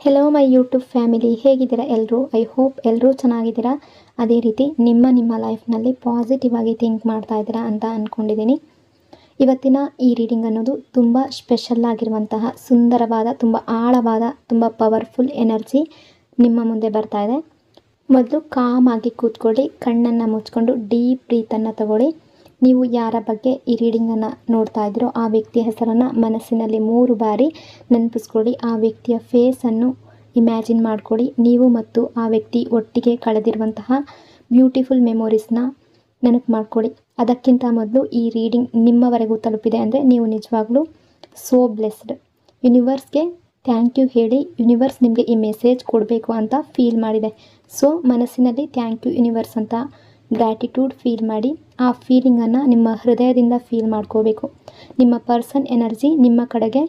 Hello my YouTube family, ಹೇಗಿದ್ದೀರಾ ಎಲ್ಲರೂ? I hope ಎಲ್ಲರೂ ಚೆನ್ನಾಗಿದ್ದೀರಾ. ಅದೇ ರೀತಿ ನಿಮ್ಮ ಲೈಫ್ನಲ್ಲಿ ಪಾಸಿಟಿವ್ ಆಗಿ ಥಿಂಕ್ ಮಾಡ್ತಾ ಇದ್ದೀರಾ ಅಂತ ಅಂದ್ಕೊಂಡಿದ್ದೀನಿ. ಇವತ್ತಿನ ಈ ರೀಡಿಂಗ್ ಅನ್ನೋದು ತುಂಬ ಸ್ಪೆಷಲ್ ಆಗಿರುವಂತಹ ಸುಂದರವಾದ, ತುಂಬ ಆಳವಾದ, ತುಂಬ ಪವರ್ಫುಲ್ ಎನರ್ಜಿ ನಿಮ್ಮ ಮುಂದೆ ಬರ್ತಾ ಇದೆ. ಮೊದಲು ಕಾಮ್ ಆಗಿ ಕೂತ್ಕೊಳ್ಳಿ, ಕಣ್ಣನ್ನು ಮುಚ್ಕೊಂಡು ಡೀಪ್ ಬ್ರೀತನ್ನು ತಗೊಳ್ಳಿ. ನೀವು ಯಾರ ಬಗ್ಗೆ ಈ ರೀಡಿಂಗನ್ನು ನೋಡ್ತಾ ಇದ್ದೀರೋ ಆ ವ್ಯಕ್ತಿಯ ಹೆಸರನ್ನು ಮನಸ್ಸಿನಲ್ಲಿ 3 ಬಾರಿ ನೆನಪಿಸ್ಕೊಳ್ಳಿ. ಆ ವ್ಯಕ್ತಿಯ ಫೇಸನ್ನು ಇಮ್ಯಾಜಿನ್ ಮಾಡ್ಕೊಳ್ಳಿ. ನೀವು ಮತ್ತು ಆ ವ್ಯಕ್ತಿ ಒಟ್ಟಿಗೆ ಕಳೆದಿರುವಂತಹ ಬ್ಯೂಟಿಫುಲ್ ಮೆಮೊರೀಸ್ನ ನೆನಪು ಮಾಡ್ಕೊಳ್ಳಿ. ಅದಕ್ಕಿಂತ ಮೊದಲು ಈ ರೀಡಿಂಗ್ ನಿಮ್ಮವರೆಗೂ ತಲುಪಿದೆ ಅಂದರೆ ನೀವು ನಿಜವಾಗ್ಲೂ ಸೋ ಬ್ಲೆಸ್ಡ್. ಯೂನಿವರ್ಸ್ಗೆ ಥ್ಯಾಂಕ್ ಯು ಹೇಳಿ. ಯೂನಿವರ್ಸ್ ನಿಮಗೆ ಈ ಮೆಸೇಜ್ ಕೊಡಬೇಕು ಅಂತ ಫೀಲ್ ಮಾಡಿದೆ. ಸೊ ಮನಸ್ಸಿನಲ್ಲಿ ಥ್ಯಾಂಕ್ ಯು ಯೂನಿವರ್ಸ್ ಅಂತ ಗ್ರ್ಯಾಟಿಟ್ಯೂಡ್ ಫೀಲ್ ಮಾಡಿ. ಆ ಫೀಲಿಂಗನ್ನು ನಿಮ್ಮ ಹೃದಯದಿಂದ ಫೀಲ್ ಮಾಡ್ಕೋಬೇಕು. ನಿಮ್ಮ ಪರ್ಸನ್ ಎನರ್ಜಿ ನಿಮ್ಮ ಕಡೆಗೆ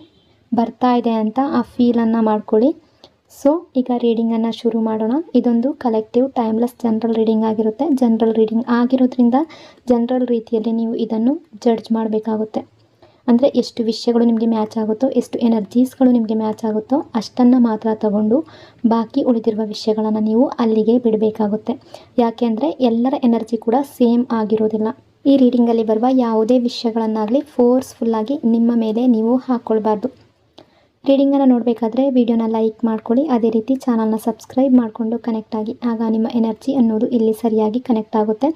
ಬರ್ತಾ ಇದೆ ಅಂತ ಆ ಫೀಲನ್ನು ಮಾಡ್ಕೊಳ್ಳಿ. ಸೊ ಈಗ ರೀಡಿಂಗನ್ನು ಶುರು ಮಾಡೋಣ. ಇದೊಂದು ಕಲೆಕ್ಟಿವ್ ಟೈಮ್ಲೆಸ್ ಜನರಲ್ ರೀಡಿಂಗ್ ಆಗಿರುತ್ತೆ. ಜನರಲ್ ರೀಡಿಂಗ್ ಆಗಿರೋದ್ರಿಂದ ಜನರಲ್ ರೀತಿಯಲ್ಲಿ ನೀವು ಇದನ್ನು ಜಡ್ಜ್ ಮಾಡಬೇಕಾಗುತ್ತೆ. ಅಂದರೆ ಎಷ್ಟು ವಿಷಯಗಳು ನಿಮಗೆ ಮ್ಯಾಚ್ ಆಗುತ್ತೋ, ಎಷ್ಟು ಎನರ್ಜೀಸ್ಗಳು ನಿಮಗೆ ಮ್ಯಾಚ್ ಆಗುತ್ತೋ ಅಷ್ಟನ್ನು ಮಾತ್ರ ತಗೊಂಡು ಬಾಕಿ ಉಳಿದಿರುವ ವಿಷಯಗಳನ್ನು ನೀವು ಅಲ್ಲಿಗೆ ಬಿಡಬೇಕಾಗುತ್ತೆ. ಯಾಕೆ ಅಂದರೆ ಎಲ್ಲರ ಎನರ್ಜಿ ಕೂಡ ಸೇಮ್ ಆಗಿರೋದಿಲ್ಲ. ಈ ರೀಡಿಂಗಲ್ಲಿ ಬರುವ ಯಾವುದೇ ವಿಷಯಗಳನ್ನಾಗಲಿ ಫೋರ್ಸ್ಫುಲ್ಲಾಗಿ ನಿಮ್ಮ ಮೇಲೆ ನೀವು ಹಾಕ್ಕೊಳ್ಬಾರ್ದು. ರೀಡಿಂಗನ್ನು ನೋಡಬೇಕಾದ್ರೆ ವಿಡಿಯೋನ ಲೈಕ್ ಮಾಡ್ಕೊಳ್ಳಿ. ಅದೇ ರೀತಿ ಚಾನಲ್ನ ಸಬ್ಸ್ಕ್ರೈಬ್ ಮಾಡಿಕೊಂಡು ಕನೆಕ್ಟ್ ಆಗಿ. ಆಗ ನಿಮ್ಮ ಎನರ್ಜಿ ಅನ್ನೋದು ಇಲ್ಲಿ ಸರಿಯಾಗಿ ಕನೆಕ್ಟ್ ಆಗುತ್ತೆ.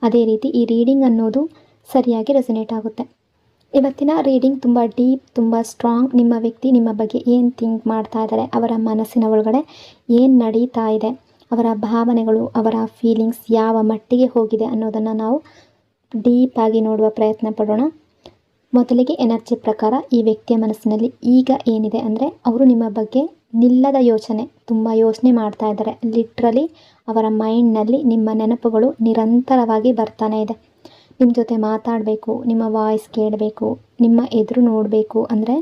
ಅದೇ ರೀತಿ ಈ ರೀಡಿಂಗ್ ಅನ್ನೋದು ಸರಿಯಾಗಿ ರೆಸೊನೇಟ್ ಆಗುತ್ತೆ. ಇವತ್ತಿನ ರೀಡಿಂಗ್ ತುಂಬ ಡೀಪ್, ತುಂಬ ಸ್ಟ್ರಾಂಗ್. ನಿಮ್ಮ ವ್ಯಕ್ತಿ ನಿಮ್ಮ ಬಗ್ಗೆ ಏನು ಥಿಂಕ್ ಮಾಡ್ತಾ ಇದ್ದಾರೆ, ಅವರ ಮನಸ್ಸಿನ ಒಳಗಡೆ ಏನು ನಡೀತಾ ಇದೆ, ಅವರ ಭಾವನೆಗಳು, ಅವರ ಫೀಲಿಂಗ್ಸ್ ಯಾವ ಮಟ್ಟಿಗೆ ಹೋಗಿದೆ ಅನ್ನೋದನ್ನು ನಾವು ಡೀಪಾಗಿ ನೋಡುವ ಪ್ರಯತ್ನ ಪಡೋಣ. ಮೊದಲಿಗೆ ಎನರ್ಜಿ ಪ್ರಕಾರ ಈ ವ್ಯಕ್ತಿಯ ಮನಸ್ಸಿನಲ್ಲಿ ಈಗ ಏನಿದೆ ಅಂದರೆ ಅವರು ನಿಮ್ಮ ಬಗ್ಗೆ ನಿಲ್ಲದ ಯೋಚನೆ, ತುಂಬ ಯೋಚನೆ ಮಾಡ್ತಾ ಇದ್ದಾರೆ. ಲಿಟ್ರಲಿ ಅವರ ಮೈಂಡ್ನಲ್ಲಿ ನಿಮ್ಮ ನೆನಪುಗಳು ನಿರಂತರವಾಗಿ ಬರ್ತಾನೆ ಇದೆ. ನಿಮ್ಮ ಜೊತೆ ಮಾತಾಡಬೇಕು, ನಿಮ್ಮ ವಾಯ್ಸ್ ಕೇಳಬೇಕು, ನಿಮ್ಮ ಎದುರು ನೋಡಬೇಕು, ಅಂದರೆ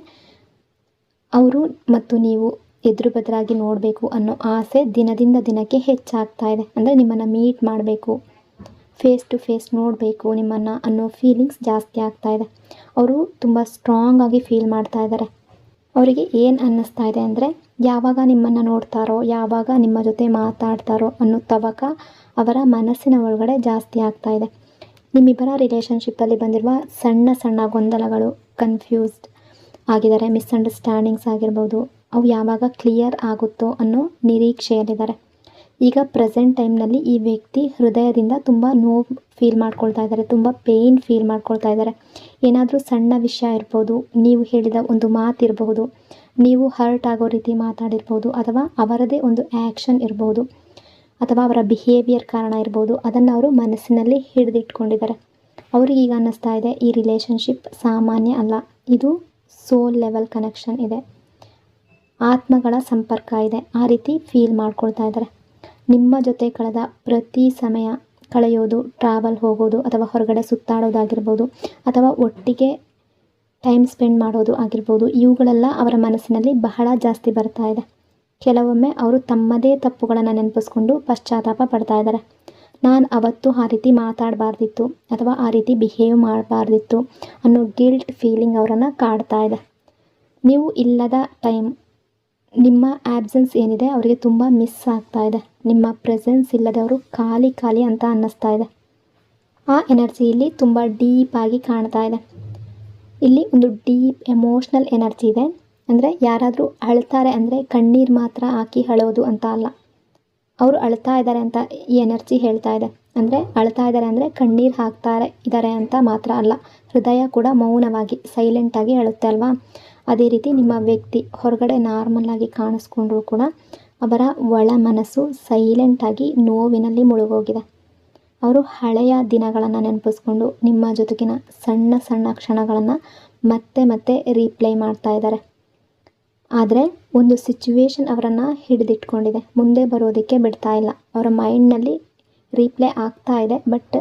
ಅವರು ಮತ್ತು ನೀವು ಎದುರು ಬದರಾಗಿ ನೋಡಬೇಕು ಅನ್ನೋ ಆಸೆ ದಿನದಿಂದ ದಿನಕ್ಕೆ ಹೆಚ್ಚಾಗ್ತಾ ಇದೆ. ಅಂದರೆ ನಿಮ್ಮನ್ನು ಮೀಟ್ ಮಾಡಬೇಕು, ಫೇಸ್ ಟು ಫೇಸ್ ನೋಡಬೇಕು ನಿಮ್ಮನ್ನು ಅನ್ನೋ ಫೀಲಿಂಗ್ಸ್ ಜಾಸ್ತಿ ಆಗ್ತಾ ಇದೆ. ಅವರು ತುಂಬ ಸ್ಟ್ರಾಂಗ್ ಆಗಿ ಫೀಲ್ ಮಾಡ್ತಾ ಇದ್ದಾರೆ. ಅವರಿಗೆ ಏನು ಅನ್ನಿಸ್ತಾ ಇದೆ ಅಂದರೆ ಯಾವಾಗ ನಿಮ್ಮನ್ನು ನೋಡ್ತಾರೋ, ಯಾವಾಗ ನಿಮ್ಮ ಜೊತೆ ಮಾತಾಡ್ತಾರೋ ಅನ್ನೋ ತವಕ ಅವರ ಮನಸ್ಸಿನ ಒಳಗಡೆ ಜಾಸ್ತಿ ಆಗ್ತಾ ಇದೆ. ನಿಮ್ಮಿಬ್ಬರ ರಿಲೇಷನ್ಶಿಪ್ಪಲ್ಲಿ ಬಂದಿರುವ ಸಣ್ಣ ಸಣ್ಣ ಗೊಂದಲಗಳು, ಕನ್ಫ್ಯೂಸ್ಡ್ ಆಗಿದ್ದಾರೆ, ಮಿಸ್ಅಂಡರ್ಸ್ಟ್ಯಾಂಡಿಂಗ್ಸ್ ಆಗಿರ್ಬೋದು, ಅವು ಯಾವಾಗ ಕ್ಲಿಯರ್ ಆಗುತ್ತೋ ಅನ್ನೋ ನಿರೀಕ್ಷೆಯಲ್ಲಿದ್ದಾರೆ. ಈಗ ಪ್ರೆಸೆಂಟ್ ಟೈಮ್ನಲ್ಲಿ ಈ ವ್ಯಕ್ತಿ ಹೃದಯದಿಂದ ತುಂಬ ನೋವು ಫೀಲ್ ಮಾಡ್ಕೊಳ್ತಾ ಇದ್ದಾರೆ, ತುಂಬ ಪೇಯ್ನ್ ಫೀಲ್ ಮಾಡ್ಕೊಳ್ತಾ ಇದ್ದಾರೆ. ಏನಾದರೂ ಸಣ್ಣ ವಿಷಯ ಇರ್ಬೋದು, ನೀವು ಹೇಳಿದ ಒಂದು ಮಾತಿರಬಹುದು, ನೀವು ಹರ್ಟ್ ಆಗೋ ರೀತಿ ಮಾತಾಡಿರ್ಬೋದು, ಅಥವಾ ಅವರದೇ ಒಂದು ಆ್ಯಕ್ಷನ್ ಇರ್ಬೋದು, ಅಥವಾ ಅವರ ಬಿಹೇವಿಯರ್ ಕಾರಣ ಇರ್ಬೋದು. ಅದನ್ನು ಅವರು ಮನಸ್ಸಿನಲ್ಲಿ ಹಿಡಿದಿಟ್ಕೊಂಡಿದ್ದಾರೆ. ಅವ್ರಿಗೆ ಈಗ ಅನ್ನಿಸ್ತಾ ಇದೆ ಈ ರಿಲೇಷನ್ಶಿಪ್ ಸಾಮಾನ್ಯ ಅಲ್ಲ, ಇದು ಸೋಲ್ ಲೆವೆಲ್ ಕನೆಕ್ಷನ್ ಇದೆ, ಆತ್ಮಗಳ ಸಂಪರ್ಕ ಇದೆ, ಆ ರೀತಿ ಫೀಲ್ ಮಾಡ್ಕೊಳ್ತಾ ಇದ್ದಾರೆ. ನಿಮ್ಮ ಜೊತೆ ಕಳೆದ ಪ್ರತಿ ಸಮಯ ಕಳೆಯೋದು, ಟ್ರಾವೆಲ್ ಹೋಗೋದು, ಅಥವಾ ಹೊರಗಡೆ ಸುತ್ತಾಡೋದಾಗಿರ್ಬೋದು, ಅಥವಾ ಒಟ್ಟಿಗೆ ಟೈಮ್ ಸ್ಪೆಂಡ್ ಮಾಡೋದು ಆಗಿರ್ಬೋದು, ಇವುಗಳೆಲ್ಲ ಅವರ ಮನಸ್ಸಿನಲ್ಲಿ ಬಹಳ ಜಾಸ್ತಿ ಬರ್ತಾ ಇದೆ. ಕೆಲವೊಮ್ಮೆ ಅವರು ತಮ್ಮದೇ ತಪ್ಪುಗಳನ್ನು ನೆನಪಿಸ್ಕೊಂಡು ಪಶ್ಚಾತ್ತಾಪ ಪಡ್ತಾ ಇದ್ದಾರೆ. ನಾನು ಅವತ್ತು ಆ ರೀತಿ ಮಾತಾಡಬಾರ್ದಿತ್ತು, ಅಥವಾ ಆ ರೀತಿ ಬಿಹೇವ್ ಮಾಡಬಾರ್ದಿತ್ತು ಅನ್ನೋ ಗಿಲ್ಟ್ ಫೀಲಿಂಗ್ ಅವರನ್ನು ಕಾಡ್ತಾ ಇದೆ. ನೀವು ಇಲ್ಲದ ಟೈಮ್, ನಿಮ್ಮ ಆ್ಯಬ್ಸೆನ್ಸ್ ಏನಿದೆ ಅವರಿಗೆ ತುಂಬ ಮಿಸ್ ಆಗ್ತಾ ಇದೆ. ನಿಮ್ಮ ಪ್ರೆಸೆನ್ಸ್ ಇಲ್ಲದೆ ಅವರು ಖಾಲಿ ಖಾಲಿ ಅಂತ ಅನ್ನಿಸ್ತಾ ಇದೆ. ಆ ಎನರ್ಜಿ ಇಲ್ಲಿ ತುಂಬ ಡೀಪಾಗಿ ಕಾಣ್ತಾ ಇದೆ. ಇಲ್ಲಿ ಒಂದು ಡೀಪ್ ಎಮೋಷ್ನಲ್ ಎನರ್ಜಿ ಇದೆ. ಅಂದರೆ ಯಾರಾದರೂ ಅಳ್ತಾರೆ ಅಂದರೆ ಕಣ್ಣೀರು ಮಾತ್ರ ಹಾಕಿ ಅಳೋದು ಅಂತ ಅಲ್ಲ, ಅವರು ಅಳ್ತಾ ಇದ್ದಾರೆ ಅಂತ ಈ ಎನರ್ಜಿ ಹೇಳ್ತಾ ಇದೆ. ಅಂದರೆ ಅಳ್ತಾ ಇದ್ದಾರೆ ಅಂದರೆ ಕಣ್ಣೀರು ಹಾಕ್ತಾರೆ ಇದ್ದಾರೆ ಅಂತ ಮಾತ್ರ ಅಲ್ಲ, ಹೃದಯ ಕೂಡ ಮೌನವಾಗಿ ಸೈಲೆಂಟಾಗಿ ಅಳುತ್ತೆ ಅಲ್ವಾ. ಅದೇ ರೀತಿ ನಿಮ್ಮ ವ್ಯಕ್ತಿ ಹೊರಗಡೆ ನಾರ್ಮಲ್ಲಾಗಿ ಕಾಣಿಸ್ಕೊಂಡ್ರೂ ಕೂಡ ಅವರ ಒಳ ಮನಸ್ಸು ಸೈಲೆಂಟಾಗಿ ನೋವಿನಲ್ಲಿ ಮುಳುಗೋಗಿದೆ. ಅವರು ಹಳೆಯ ದಿನಗಳನ್ನು ನೆನಪಿಸ್ಕೊಂಡು ನಿಮ್ಮ ಜೊತೆಗಿನ ಸಣ್ಣ ಸಣ್ಣ ಕ್ಷಣಗಳನ್ನು ಮತ್ತೆ ಮತ್ತೆ ರೀಪ್ಲೇ ಮಾಡ್ತಾ ಇದ್ದಾರೆ. ಆದರೆ ಒಂದು ಸಿಚುವೇಶನ್ ಅವರನ್ನು ಹಿಡಿದಿಟ್ಕೊಂಡಿದೆ, ಮುಂದೆ ಬರೋದಕ್ಕೆ ಬಿಡ್ತಾ ಇಲ್ಲ. ಅವರ ಮೈಂಡ್ನಲ್ಲಿ ರೀಪ್ಲೇ ಆಗ್ತಾ ಇದೆ, ಬಟ್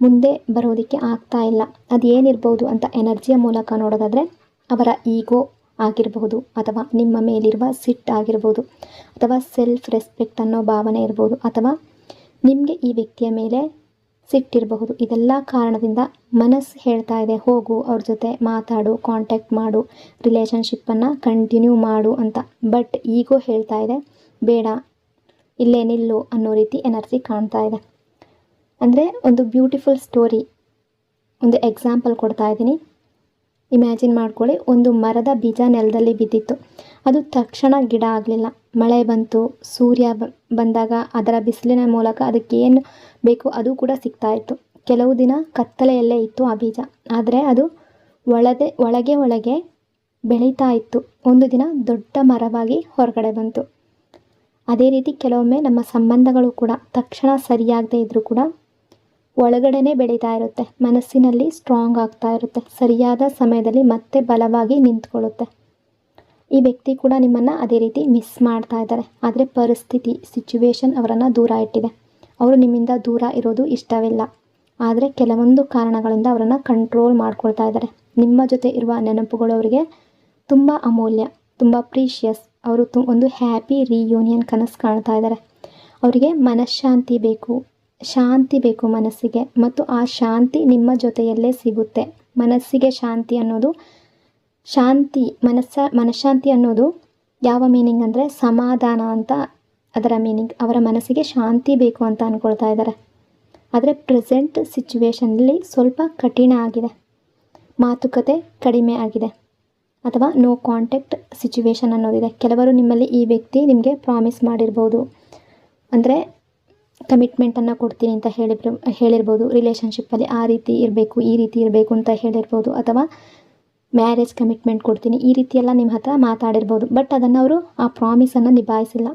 ಮುಂದೆ ಬರೋದಕ್ಕೆ ಆಗ್ತಾ ಇಲ್ಲ. ಅದು ಏನಿರ್ಬೋದು ಅಂತ ಎನರ್ಜಿಯ ಮೂಲಕ ನೋಡೋದಾದರೆ ಅವರ ಈಗೋ ಆಗಿರಬಹುದು, ಅಥವಾ ನಿಮ್ಮ ಮೇಲಿರುವ ಸಿಟ್ ಆಗಿರ್ಬೋದು, ಅಥವಾ ಸೆಲ್ಫ್ ರೆಸ್ಪೆಕ್ಟ್ ಅನ್ನೋ ಭಾವನೆ ಇರ್ಬೋದು, ಅಥವಾ ನಿಮಗೆ ಈ ವ್ಯಕ್ತಿಯ ಮೇಲೆ ಸಿಟ್ಟಿರಬಹುದು. ಇದೆಲ್ಲ ಕಾರಣದಿಂದ ಮನಸ್ಸು ಹೇಳ್ತಾ ಇದೆ ಹೋಗು, ಅವ್ರ ಜೊತೆ ಮಾತಾಡು, ಕಾಂಟ್ಯಾಕ್ಟ್ ಮಾಡು, ರಿಲೇಷನ್ಶಿಪ್ಪನ್ನು ಕಂಟಿನ್ಯೂ ಮಾಡು ಅಂತ. ಬಟ್ ಈಗೋ ಹೇಳ್ತಾ ಇದೆ ಬೇಡ, ಇಲ್ಲೇ ನಿಲ್ಲು ಅನ್ನೋ ರೀತಿ ಎನರ್ಜಿ ಕಾಣ್ತಾ ಇದೆ. ಅಂದರೆ ಒಂದು ಬ್ಯೂಟಿಫುಲ್ ಸ್ಟೋರಿ, ಒಂದು ಎಕ್ಸಾಂಪಲ್ ಕೊಡ್ತಾ ಇದ್ದೀನಿ. ಇಮ್ಯಾಜಿನ್ ಮಾಡ್ಕೊಳ್ಳಿ, ಒಂದು ಮರದ ಬೀಜ ನೆಲದಲ್ಲಿ ಬಿದ್ದಿತ್ತು. ಅದು ತಕ್ಷಣ ಗಿಡ ಆಗಲಿಲ್ಲ. ಮಳೆ ಬಂತು, ಸೂರ್ಯ ಬಂದಾಗ ಅದರ ಬಿಸಿಲಿನ ಮೂಲಕ ಅದಕ್ಕೇನು ಬೇಕು ಅದು ಕೂಡ ಸಿಗ್ತಾ ಇತ್ತು. ಕೆಲವು ದಿನ ಕತ್ತಲೆಯಲ್ಲೇ ಇತ್ತು ಆ ಬೀಜ, ಆದರೆ ಅದು ಒಳಗೆ ಬೆಳೀತಾ ಇತ್ತು. ಒಂದು ದಿನ ದೊಡ್ಡ ಮರವಾಗಿ ಹೊರಗಡೆ ಬಂತು. ಅದೇ ರೀತಿ ಕೆಲವೊಮ್ಮೆ ನಮ್ಮ ಸಂಬಂಧಗಳು ಕೂಡ ತಕ್ಷಣ ಸರಿಯಾಗದೇ ಇದ್ದರೂ ಕೂಡ ಒಳಗಡೆನೇ ಬೆಳೀತಾ ಇರುತ್ತೆ, ಮನಸ್ಸಿನಲ್ಲಿ ಸ್ಟ್ರಾಂಗ್ ಆಗ್ತಾ ಇರುತ್ತೆ, ಸರಿಯಾದ ಸಮಯದಲ್ಲಿ ಮತ್ತೆ ಬಲವಾಗಿ ನಿಂತ್ಕೊಳ್ಳುತ್ತೆ. ಈ ವ್ಯಕ್ತಿ ಕೂಡ ನಿಮ್ಮನ್ನು ಅದೇ ರೀತಿ ಮಿಸ್ ಮಾಡ್ತಾ ಇದ್ದಾರೆ. ಆದರೆ ಪರಿಸ್ಥಿತಿ, ಸಿಚುವೇಶನ್ ಅವರನ್ನು ದೂರ ಇಟ್ಟಿದೆ. ಅವರು ನಿಮ್ಮಿಂದ ದೂರ ಇರೋದು ಇಷ್ಟವಿಲ್ಲ, ಆದರೆ ಕೆಲವೊಂದು ಕಾರಣಗಳಿಂದ ಅವರನ್ನು ಕಂಟ್ರೋಲ್ ಮಾಡ್ಕೊಳ್ತಾ ಇದ್ದಾರೆ. ನಿಮ್ಮ ಜೊತೆ ಇರುವ ನೆನಪುಗಳು ಅವರಿಗೆ ತುಂಬ ಅಮೂಲ್ಯ, ತುಂಬ ಪ್ರೀಷಿಯಸ್. ಅವರು ಒಂದು ಹ್ಯಾಪಿ ರಿಯೂನಿಯನ್ ಕನಸು ಕಾಣ್ತಾ ಇದ್ದಾರೆ. ಅವರಿಗೆ ಮನಃಶಾಂತಿ ಬೇಕು, ಶಾಂತಿ ಬೇಕು ಮನಸ್ಸಿಗೆ, ಮತ್ತು ಆ ಶಾಂತಿ ನಿಮ್ಮ ಜೊತೆಯಲ್ಲೇ ಸಿಗುತ್ತೆ. ಮನಸ್ಸಿಗೆ ಶಾಂತಿ ಅನ್ನೋದು ಮನಃಶಾಂತಿ ಅನ್ನೋದು ಯಾವ ಮೀನಿಂಗ್ ಅಂದರೆ ಸಮಾಧಾನ ಅಂತ ಅದರ ಮೀನಿಂಗ್. ಅವರ ಮನಸ್ಸಿಗೆ ಶಾಂತಿ ಬೇಕು ಅಂತ ಅಂದ್ಕೊಳ್ತಾ ಇದ್ದಾರೆ. ಆದರೆ ಪ್ರೆಸೆಂಟ್ ಸಿಚುವೇಶನಲ್ಲಿ ಸ್ವಲ್ಪ ಕಠಿಣ ಆಗಿದೆ, ಮಾತುಕತೆ ಕಡಿಮೆ ಆಗಿದೆ, ಅಥವಾ ನೋ ಕಾಂಟ್ಯಾಕ್ಟ್ ಸಿಚುವೇಶನ್ ಅನ್ನೋದಿದೆ. ಕೆಲವರು ನಿಮ್ಮಲ್ಲಿ ಈ ವ್ಯಕ್ತಿ ನಿಮಗೆ ಪ್ರಾಮಿಸ್ ಮಾಡಿರ್ಬೋದು, ಅಂದರೆ ಕಮಿಟ್ಮೆಂಟನ್ನು ಕೊಡ್ತೀನಿ ಅಂತ ಹೇಳಿರ್ಬೋದು. ರಿಲೇಷನ್ಶಿಪ್ಪಲ್ಲಿ ಆ ರೀತಿ ಇರಬೇಕು, ಈ ರೀತಿ ಇರಬೇಕು ಅಂತ ಹೇಳಿರ್ಬೋದು, ಅಥವಾ ಮ್ಯಾರೇಜ್ ಕಮಿಟ್ಮೆಂಟ್ ಕೊಡ್ತೀನಿ ಈ ರೀತಿ ಎಲ್ಲ ನಿಮ್ಮ ಹತ್ರ ಮಾತಾಡಿರ್ಬೋದು. ಬಟ್ ಅದನ್ನು ಅವರು ಆ ಪ್ರಾಮಿಸನ್ನು ನಿಭಾಯಿಸಿಲ್ಲ.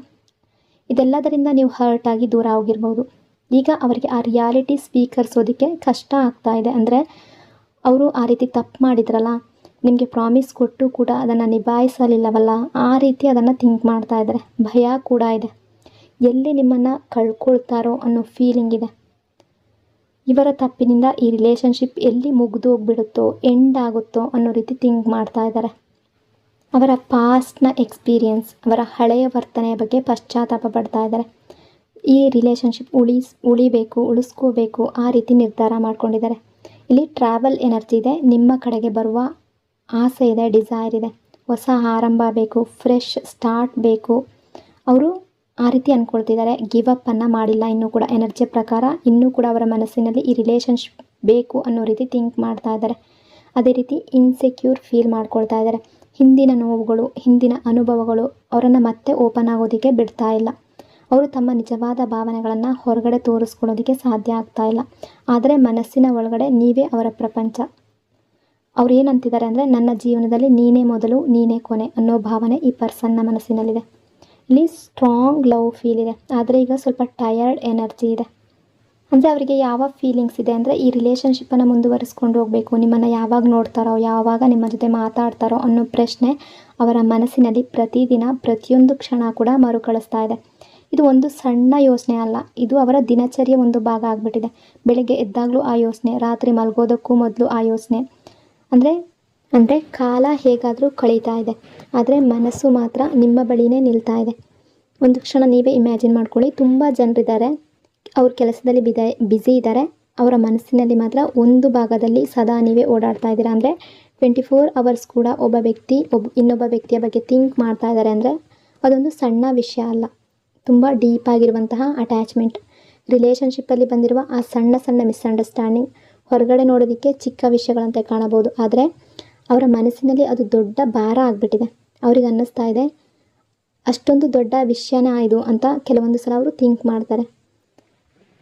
ಇದೆಲ್ಲದರಿಂದ ನೀವು ಹರ್ಟ್ ಆಗಿ ದೂರ ಹೋಗಿರ್ಬೋದು. ಈಗ ಅವರಿಗೆ ಆ ರಿಯಾಲಿಟಿ ಸ್ವೀಕರಿಸೋದಕ್ಕೆ ಕಷ್ಟ ಆಗ್ತಾ ಇದೆ. ಅಂದರೆ ಅವರು ಆ ರೀತಿ ತಪ್ಪು ಮಾಡಿದ್ರಲ್ಲ, ನಿಮಗೆ ಪ್ರಾಮಿಸ್ ಕೊಟ್ಟು ಕೂಡ ಅದನ್ನು ನಿಭಾಯಿಸಲಿಲ್ಲವಲ್ಲ, ಆ ರೀತಿ ಅದನ್ನು ಥಿಂಕ್ ಮಾಡ್ತಾ ಇದ್ದಾರೆ. ಭಯ ಕೂಡ ಇದೆ, ಎಲ್ಲಿ ನಿಮ್ಮನ್ನು ಕಳ್ಕೊಳ್ತಾರೋ ಅನ್ನೋ ಫೀಲಿಂಗ್ ಇದೆ. ಇವರ ತಪ್ಪಿನಿಂದ ಈ ರಿಲೇಷನ್ಶಿಪ್ ಎಲ್ಲಿ ಮುಗಿದು ಹೋಗ್ಬಿಡುತ್ತೋ, ಎಂಡ್ ಆಗುತ್ತೋ ಅನ್ನೋ ರೀತಿ ಥಿಂಕ್ ಮಾಡ್ತಾ ಇದ್ದಾರೆ. ಅವರ ಪಾಸ್ಟ್ನ ಎಕ್ಸ್ಪೀರಿಯನ್ಸ್, ಅವರ ಹಳೆಯ ವರ್ತನೆಯ ಬಗ್ಗೆ ಪಶ್ಚಾತ್ತಾಪ ಪಡ್ತಾ ಇದ್ದಾರೆ. ಈ ರಿಲೇಷನ್ಶಿಪ್ ಉಳಿಸ್ಕೋಬೇಕು ಆ ರೀತಿ ನಿರ್ಧಾರ ಮಾಡ್ಕೊಂಡಿದ್ದಾರೆ. ಇಲ್ಲಿ ಟ್ರಾವೆಲ್ ಎನರ್ಜಿ ಇದೆ, ನಿಮ್ಮ ಕಡೆಗೆ ಬರುವ ಆಸೆ ಇದೆ, ಡಿಸೈರ್ ಇದೆ, ಹೊಸ ಆರಂಭ ಬೇಕು, ಫ್ರೆಶ್ ಸ್ಟಾರ್ಟ್ ಬೇಕು. ಅವರು ಆ ರೀತಿ ಅಂದ್ಕೊಳ್ತಿದ್ದಾರೆ. ಗಿವ್ ಅಪ್ಪನ್ನು ಮಾಡಿಲ್ಲ ಇನ್ನೂ ಕೂಡ. ಎನರ್ಜಿ ಪ್ರಕಾರ ಇನ್ನೂ ಕೂಡ ಅವರ ಮನಸ್ಸಿನಲ್ಲಿ ಈ ರಿಲೇಷನ್ಶಿಪ್ ಬೇಕು ಅನ್ನೋ ರೀತಿ ಥಿಂಕ್ ಮಾಡ್ತಾ ಇದ್ದಾರೆ. ಅದೇ ರೀತಿ ಇನ್ಸೆಕ್ಯೂರ್ ಫೀಲ್ ಮಾಡ್ಕೊಳ್ತಾ ಇದ್ದಾರೆ. ಹಿಂದಿನ ನೋವುಗಳು, ಹಿಂದಿನ ಅನುಭವಗಳು ಅವರನ್ನು ಮತ್ತೆ ಓಪನ್ ಆಗೋದಕ್ಕೆ ಬಿಡ್ತಾ ಇಲ್ಲ. ಅವರು ತಮ್ಮ ನಿಜವಾದ ಭಾವನೆಗಳನ್ನು ಹೊರಗಡೆ ತೋರಿಸ್ಕೊಳ್ಳೋದಕ್ಕೆ ಸಾಧ್ಯ ಆಗ್ತಾ ಇಲ್ಲ. ಆದರೆ ಮನಸ್ಸಿನ ಒಳಗಡೆ ನೀವೇ ಅವರ ಪ್ರಪಂಚ. ಅವ್ರು ಏನಂತಿದ್ದಾರೆ ಅಂದರೆ, ನನ್ನ ಜೀವನದಲ್ಲಿ ನೀನೇ ಮೊದಲು ನೀನೇ ಕೊನೆ ಅನ್ನೋ ಭಾವನೆ ಈ ಪರ್ಸನ್ನ ಮನಸ್ಸಿನಲ್ಲಿದೆ. ಇಲ್ಲಿ ಸ್ಟ್ರಾಂಗ್ ಲವ್ ಫೀಲ್ ಇದೆ, ಆದರೆ ಈಗ ಸ್ವಲ್ಪ ಟಯರ್ಡ್ ಎನರ್ಜಿ ಇದೆ. ಅಂದರೆ ಅವರಿಗೆ ಯಾವ ಫೀಲಿಂಗ್ಸ್ ಇದೆ ಅಂದರೆ, ಈ ರಿಲೇಷನ್ಶಿಪ್ಪನ್ನು ಮುಂದುವರಿಸ್ಕೊಂಡು ಹೋಗಬೇಕು, ನಿಮ್ಮನ್ನು ಯಾವಾಗ ನೋಡ್ತಾರೋ, ಯಾವಾಗ ನಿಮ್ಮ ಜೊತೆ ಮಾತಾಡ್ತಾರೋ ಅನ್ನೋ ಪ್ರಶ್ನೆ ಅವರ ಮನಸ್ಸಿನಲ್ಲಿ ಪ್ರತಿದಿನ ಪ್ರತಿಯೊಂದು ಕ್ಷಣ ಕೂಡ ಮರುಕಳಿಸ್ತಾ ಇದೆ. ಇದು ಒಂದು ಸಣ್ಣ ಯೋಚನೆ ಅಲ್ಲ, ಇದು ಅವರ ದಿನಚರಿಯ ಒಂದು ಭಾಗ ಆಗಿಬಿಟ್ಟಿದೆ. ಬೆಳಗ್ಗೆ ಎದ್ದಾಗಲೂ ಆ ಯೋಚನೆ, ರಾತ್ರಿ ಮಲಗೋದಕ್ಕೂ ಮೊದಲು ಆ ಯೋಚನೆ. ಅಂದರೆ ಕಾಲ ಹೇಗಾದರೂ ಕಳೀತಾ ಇದೆ, ಆದರೆ ಮನಸ್ಸು ಮಾತ್ರ ನಿಮ್ಮ ಬಳಿನೇ ನಿಲ್ತಾ ಇದೆ. ಒಂದು ಕ್ಷಣ ನೀವೇ ಇಮ್ಯಾಜಿನ್ ಮಾಡ್ಕೊಳ್ಳಿ, ತುಂಬ ಜನರಿದ್ದಾರೆ, ಅವ್ರ ಕೆಲಸದಲ್ಲಿ ಬ್ಯುಸಿ ಇದ್ದಾರೆ, ಅವರ ಮನಸ್ಸಿನಲ್ಲಿ ಮಾತ್ರ ಒಂದು ಭಾಗದಲ್ಲಿ ಸದಾ ನೀವೇ ಓಡಾಡ್ತಾ ಇದ್ದೀರಾ. ಅಂದರೆ 24 hours ಕೂಡ ಇನ್ನೊಬ್ಬ ವ್ಯಕ್ತಿಯ ಬಗ್ಗೆ ಥಿಂಕ್ ಮಾಡ್ತಾ ಇದ್ದಾರೆ. ಅಂದರೆ ಅದೊಂದು ಸಣ್ಣ ವಿಷಯ ಅಲ್ಲ, ತುಂಬ ಡೀಪಾಗಿರುವಂತಹ ಅಟ್ಯಾಚ್ಮೆಂಟ್. ರಿಲೇಷನ್ಶಿಪ್ಪಲ್ಲಿ ಬಂದಿರುವ ಆ ಸಣ್ಣ ಸಣ್ಣ ಮಿಸ್ಅಂಡರ್ಸ್ಟ್ಯಾಂಡಿಂಗ್ ಹೊರಗಡೆ ನೋಡೋದಕ್ಕೆ ಚಿಕ್ಕ ವಿಷಯಗಳಂತೆ ಕಾಣಬಹುದು, ಆದರೆ ಅವರ ಮನಸ್ಸಿನಲ್ಲಿ ಅದು ದೊಡ್ಡ ಭಾರ ಆಗಿಬಿಟ್ಟಿದೆ. ಅವ್ರಿಗೆ ಅನ್ನಿಸ್ತಾ ಇದೆ ಅಷ್ಟೊಂದು ದೊಡ್ಡ ವಿಷಯನ ಇದು ಅಂತ ಕೆಲವೊಂದು ಸಲ ಅವರು ಥಿಂಕ್ ಮಾಡ್ತಾರೆ.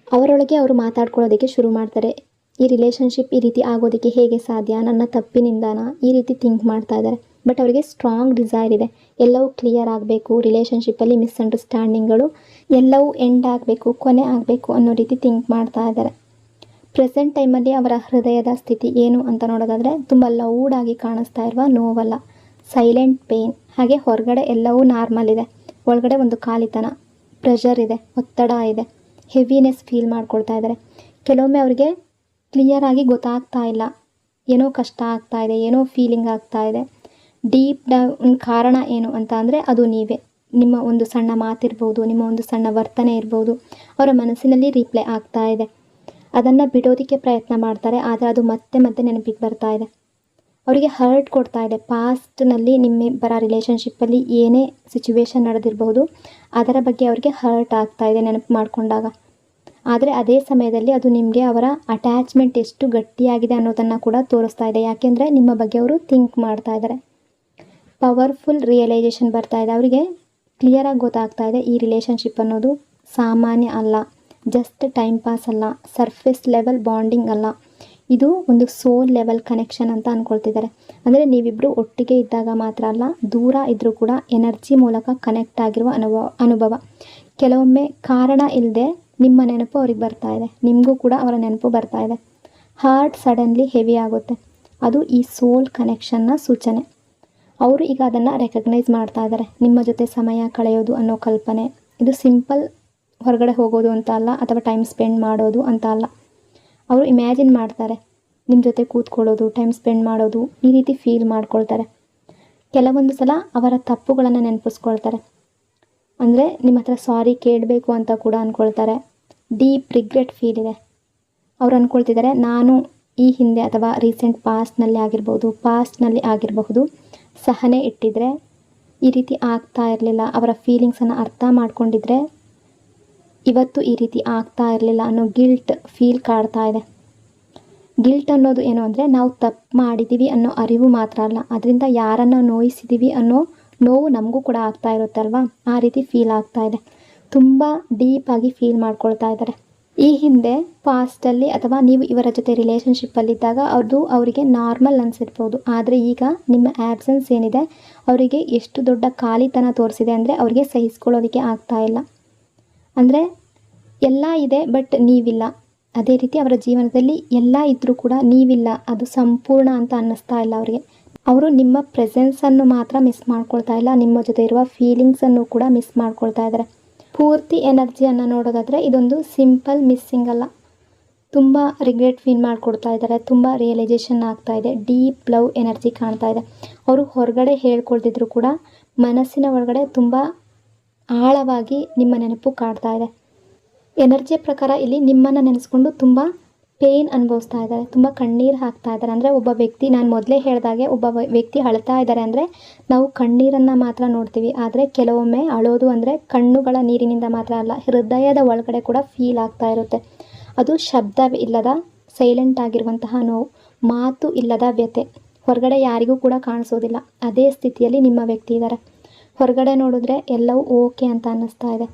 ಅವರೊಳಗೆ ಅವರು ಮಾತಾಡ್ಕೊಳ್ಳೋದಕ್ಕೆ ಶುರು ಮಾಡ್ತಾರೆ. ಈ ರಿಲೇಷನ್ಶಿಪ್ ಈ ರೀತಿ ಆಗೋದಕ್ಕೆ ಹೇಗೆ ಸಾಧ್ಯ, ನನ್ನ ತಪ್ಪಿನಿಂದಾನ, ಈ ರೀತಿ ಥಿಂಕ್ ಮಾಡ್ತಾ ಇದ್ದಾರೆ. ಬಟ್ ಅವರಿಗೆ ಸ್ಟ್ರಾಂಗ್ ಡಿಸೈರ್ ಇದೆ, ಎಲ್ಲವೂ ಕ್ಲಿಯರ್ ಆಗಬೇಕು, ರಿಲೇಷನ್ಶಿಪ್ಪಲ್ಲಿ ಮಿಸ್ಅಂಡರ್ಸ್ಟ್ಯಾಂಡಿಂಗ್ಗಳು ಎಲ್ಲವೂ ಎಂಡ್ ಆಗಬೇಕು, ಕೊನೆ ಆಗಬೇಕು ಅನ್ನೋ ರೀತಿ ಥಿಂಕ್ ಮಾಡ್ತಾ ಇದ್ದಾರೆ. ಪ್ರೆಸೆಂಟ್ ಟೈಮಲ್ಲಿ ಅವರ ಹೃದಯದ ಸ್ಥಿತಿ ಏನು ಅಂತ ನೋಡೋದಾದರೆ, ತುಂಬ ಲೌಡಾಗಿ ಕಾಣಿಸ್ತಾ ಇರುವ ನೋವಲ್ಲ, ಸೈಲೆಂಟ್ ಪೇಯ್ನ್. ಹಾಗೆ ಹೊರಗಡೆ ಎಲ್ಲವೂ ನಾರ್ಮಲ್ ಇದೆ, ಒಳಗಡೆ ಒಂದು ಖಾಲಿತನ, ಪ್ರೆಷರ್ ಇದೆ, ಒತ್ತಡ ಇದೆ, ಹೆವಿನೆಸ್ ಫೀಲ್ ಮಾಡ್ಕೊಳ್ತಾ ಇದ್ದಾರೆ. ಕೆಲವೊಮ್ಮೆ ಅವರಿಗೆ ಕ್ಲಿಯರಾಗಿ ಗೊತ್ತಾಗ್ತಾ ಇಲ್ಲ, ಏನೋ ಕಷ್ಟ ಆಗ್ತಾ ಇದೆ, ಏನೋ ಫೀಲಿಂಗ್ ಆಗ್ತಾ ಇದೆ. ಡೀಪ್ ಡೌನ್ ಕಾರಣ ಏನು ಅಂತ ಅಂದರೆ ಅದು ನೀವೇ. ನಿಮ್ಮ ಒಂದು ಸಣ್ಣ ಮಾತಿರ್ಬೋದು, ನಿಮ್ಮ ಒಂದು ಸಣ್ಣ ವರ್ತನೆ ಇರ್ಬೋದು, ಅವರ ಮನಸ್ಸಿನಲ್ಲಿ ರಿಪ್ಲೈ ಆಗ್ತಾ ಇದೆ. ಅದನ್ನು ಬಿಡೋದಕ್ಕೆ ಪ್ರಯತ್ನ ಮಾಡ್ತಾರೆ, ಆದರೆ ಅದು ಮತ್ತೆ ಮತ್ತೆ ನೆನಪಿಗೆ ಬರ್ತಾ ಇದೆ. ಅವರಿಗೆ ಹರ್ಟ್ ಕೊಡ್ತಾ ಇದೆ. ಪಾಸ್ಟ್ನಲ್ಲಿ ನಿಮ್ಮಿಬ್ಬರ ರಿಲೇಷನ್ಶಿಪ್ಪಲ್ಲಿ ಏನೇ ಸಿಚುವೇಶನ್ ನಡೆದಿರಬಹುದು, ಅದರ ಬಗ್ಗೆ ಅವರಿಗೆ ಹರ್ಟ್ ಆಗ್ತಾ ಇದೆ ನೆನಪು ಮಾಡಿಕೊಂಡಾಗ. ಆದರೆ ಅದೇ ಸಮಯದಲ್ಲಿ ಅದು ನಿಮಗೆ ಅವರ ಅಟ್ಯಾಚ್ಮೆಂಟ್ ಎಷ್ಟು ಗಟ್ಟಿಯಾಗಿದೆ ಅನ್ನೋದನ್ನು ಕೂಡ ತೋರಿಸ್ತಾ ಇದೆ. ಯಾಕೆಂದರೆ ನಿಮ್ಮ ಬಗ್ಗೆ ಅವರು ಥಿಂಕ್ ಮಾಡ್ತಾ ಇದ್ದಾರೆ. ಪವರ್ಫುಲ್ ರಿಯಲೈಸೇಷನ್ ಬರ್ತಾ ಇದೆ. ಅವರಿಗೆ ಕ್ಲಿಯರಾಗಿ ಗೊತ್ತಾಗ್ತಾ ಇದೆ, ಈ ರಿಲೇಷನ್ಶಿಪ್ ಅನ್ನೋದು ಸಾಮಾನ್ಯ ಅಲ್ಲ, ಜಸ್ಟ್ ಟೈಮ್ ಪಾಸ್ ಅಲ್ಲ, ಸರ್ಫೇಸ್ ಲೆವೆಲ್ ಬಾಂಡಿಂಗ್ ಅಲ್ಲ, ಇದು ಒಂದು ಸೋಲ್ ಲೆವೆಲ್ ಕನೆಕ್ಷನ್ ಅಂತ ಅಂದ್ಕೊಳ್ತಿದ್ದಾರೆ. ಅಂದರೆ ನೀವಿಬ್ಬರು ಒಟ್ಟಿಗೆ ಇದ್ದಾಗ ಮಾತ್ರ ಅಲ್ಲ, ದೂರ ಇದ್ದರೂ ಕೂಡ ಎನರ್ಜಿ ಮೂಲಕ ಕನೆಕ್ಟ್ ಆಗಿರುವ ಅನುಭವ. ಕೆಲವೊಮ್ಮೆ ಕಾರಣ ಇಲ್ಲದೆ ನಿಮ್ಮ ನೆನಪು ಅವ್ರಿಗೆ ಬರ್ತಾ ಇದೆ, ನಿಮಗೂ ಕೂಡ ಅವರ ನೆನಪು ಬರ್ತಾ ಇದೆ. ಹಾರ್ಟ್ ಸಡನ್ಲಿ ಹೆವಿ ಆಗುತ್ತೆ, ಅದು ಈ ಸೋಲ್ ಕನೆಕ್ಷನ್ನ ಸೂಚನೆ. ಅವರು ಈಗ ಅದನ್ನು ರೆಕಗ್ನೈಸ್ ಮಾಡ್ತಾ ಇದ್ದಾರೆ. ನಿಮ್ಮ ಜೊತೆ ಸಮಯ ಕಳೆಯೋದು ಅನ್ನೋ ಕಲ್ಪನೆ ಇದು ಸಿಂಪಲ್ ಹೊರಗಡೆ ಹೋಗೋದು ಅಂತ ಅಲ್ಲ, ಅಥವಾ ಟೈಮ್ ಸ್ಪೆಂಡ್ ಮಾಡೋದು ಅಂತ ಅಲ್ಲ. ಅವರು ಇಮ್ಯಾಜಿನ್ ಮಾಡ್ತಾರೆ, ನಿಮ್ಮ ಜೊತೆ ಕೂತ್ಕೊಳ್ಳೋದು, ಟೈಮ್ ಸ್ಪೆಂಡ್ ಮಾಡೋದು, ಈ ರೀತಿ ಫೀಲ್ ಮಾಡ್ಕೊಳ್ತಾರೆ. ಕೆಲವೊಂದು ಸಲ ಅವರ ತಪ್ಪುಗಳನ್ನು ನೆನಪಿಸ್ಕೊಳ್ತಾರೆ. ಅಂದರೆ ನಿಮ್ಮ ಹತ್ರ ಸಾರಿ ಕೇಳಬೇಕು ಅಂತ ಕೂಡ ಅಂದ್ಕೊಳ್ತಾರೆ. ಡೀಪ್ ರಿಗ್ರೆಟ್ ಫೀಲ್ ಇದೆ. ಅವ್ರು ಅಂದ್ಕೊಳ್ತಿದ್ದಾರೆ, ನಾನು ಈ ಹಿಂದೆ ಅಥವಾ ರೀಸೆಂಟ್ ಪಾಸ್ಟ್ನಲ್ಲಿ ಆಗಿರಬಹುದು ಸಹನೆ ಇಟ್ಟಿದ್ರೆ ಈ ರೀತಿ ಆಗ್ತಾ ಇರಲಿಲ್ಲ, ಅವರ ಫೀಲಿಂಗ್ಸನ್ನು ಅರ್ಥ ಮಾಡ್ಕೊಂಡಿದ್ರೆ ಇವತ್ತು ಈ ರೀತಿ ಆಗ್ತಾ ಇರಲಿಲ್ಲ ಅನ್ನೋ ಗಿಲ್ಟ್ ಫೀಲ್ ಕಾಡ್ತಾ ಇದೆ. ಗಿಲ್ಟ್ ಅನ್ನೋದು ಏನು ಅಂದರೆ, ನಾವು ತಪ್ಪು ಮಾಡಿದ್ದೀವಿ ಅನ್ನೋ ಅರಿವು ಮಾತ್ರ ಅಲ್ಲ, ಅದರಿಂದ ಯಾರನ್ನು ನೋಯಿಸಿದ್ದೀವಿ ಅನ್ನೋ ನೋವು ನಮಗೂ ಕೂಡ ಆಗ್ತಾ ಇರುತ್ತೆ ಅಲ್ವಾ, ಆ ರೀತಿ ಫೀಲ್ ಆಗ್ತಾ ಇದೆ. ತುಂಬ ಡೀಪಾಗಿ ಫೀಲ್ ಮಾಡ್ಕೊಳ್ತಾ ಇದ್ದಾರೆ. ಈ ಹಿಂದೆ ಪಾಸ್ಟಲ್ಲಿ ಅಥವಾ ನೀವು ಇವರ ಜೊತೆ ರಿಲೇಷನ್ಶಿಪ್ಪಲ್ಲಿದ್ದಾಗ ಅದು ಅವರಿಗೆ ನಾರ್ಮಲ್ ಅನಿಸಿರ್ಬೋದು, ಆದರೆ ಈಗ ನಿಮ್ಮ ಆ್ಯಬ್ಸೆನ್ಸ್ ಏನಿದೆ ಅವರಿಗೆ ಎಷ್ಟು ದೊಡ್ಡ ಖಾಲಿತನ ತೋರಿಸಿದೆ ಅಂದರೆ ಅವರಿಗೆ ಸಹಿಸ್ಕೊಳ್ಳೋದಕ್ಕೆ ಆಗ್ತಾ ಇಲ್ಲ. ಅಂದರೆ ಎಲ್ಲ ಇದೆ ಬಟ್ ನೀವಿಲ್ಲ, ಅದೇ ರೀತಿ ಅವರ ಜೀವನದಲ್ಲಿ ಎಲ್ಲ ಇದ್ದರೂ ಕೂಡ ನೀವಿಲ್ಲ, ಅದು ಸಂಪೂರ್ಣ ಅಂತ ಅನ್ನಿಸ್ತಾ ಇಲ್ಲ ಅವರಿಗೆ. ಅವರು ನಿಮ್ಮ ಪ್ರೆಸೆನ್ಸನ್ನು ಮಾತ್ರ ಮಿಸ್ ಮಾಡ್ಕೊಳ್ತಾ ಇಲ್ಲ, ನಿಮ್ಮ ಜೊತೆ ಇರುವ ಫೀಲಿಂಗ್ಸನ್ನು ಕೂಡ ಮಿಸ್ ಮಾಡ್ಕೊಳ್ತಾ ಇದ್ದಾರೆ. ಪೂರ್ತಿ ಎನರ್ಜಿಯನ್ನು ನೋಡೋದಾದರೆ ಇದೊಂದು ಸಿಂಪಲ್ ಮಿಸ್ಸಿಂಗ್ ಅಲ್ಲ, ತುಂಬ ರಿಗ್ರೆಟ್ ಫೀಲ್ ಮಾಡಿಕೊಡ್ತಾ ಇದ್ದಾರೆ, ತುಂಬ ರಿಯಲೈಸೇಷನ್ ಆಗ್ತಾ ಇದೆ, ಡೀಪ್ ಲವ್ ಎನರ್ಜಿ ಕಾಣ್ತಾ ಇದೆ. ಅವರು ಹೊರಗಡೆ ಹೇಳ್ಕೊಳ್ತಿದ್ರು ಕೂಡ ಮನಸ್ಸಿನ ಒಳಗಡೆ ತುಂಬ ಆಳವಾಗಿ ನಿಮ್ಮ ನೆನಪು ಕಾಡ್ತಾ ಇದೆ. ಎನರ್ಜಿಯ ಪ್ರಕಾರ ಇಲ್ಲಿ ನಿಮ್ಮನ್ನು ನೆನೆಸ್ಕೊಂಡು ತುಂಬ ಪೇಯ್ನ್ ಅನುಭವಿಸ್ತಾ ಇದ್ದಾರೆ, ತುಂಬ ಕಣ್ಣೀರು ಹಾಕ್ತಾ ಇದ್ದಾರೆ. ಅಂದರೆ ಒಬ್ಬ ವ್ಯಕ್ತಿ, ನಾನು ಮೊದಲೇ ಹೇಳಿದಾಗೆ ಒಬ್ಬ ವ್ಯಕ್ತಿ ಅಳ್ತಾ ಇದ್ದಾರೆ ಅಂದರೆ ನಾವು ಕಣ್ಣೀರನ್ನು ಮಾತ್ರ ನೋಡ್ತೀವಿ, ಆದರೆ ಕೆಲವೊಮ್ಮೆ ಅಳೋದು ಅಂದರೆ ಕಣ್ಣುಗಳ ನೀರಿನಿಂದ ಮಾತ್ರ ಅಲ್ಲ, ಹೃದಯದ ಒಳಗಡೆ ಕೂಡ ಫೀಲ್ ಆಗ್ತಾ ಇರುತ್ತೆ. ಅದು ಶಬ್ದ ಇಲ್ಲದ ಸೈಲೆಂಟ್ ಆಗಿರುವಂತಹ ನೋವು, ಮಾತು ಇಲ್ಲದ ವ್ಯಥೆ, ಹೊರಗಡೆ ಯಾರಿಗೂ ಕೂಡ ಕಾಣಿಸೋದಿಲ್ಲ. ಅದೇ ಸ್ಥಿತಿಯಲ್ಲಿ ನಿಮ್ಮ ವ್ಯಕ್ತಿ ಇದ್ದಾರೆ. ಹೊರಗಡೆ ನೋಡಿದ್ರೆ ಎಲ್ಲವೂ ಓಕೆ ಅಂತ ಅನ್ನಿಸ್ತಾ ಇದೆ.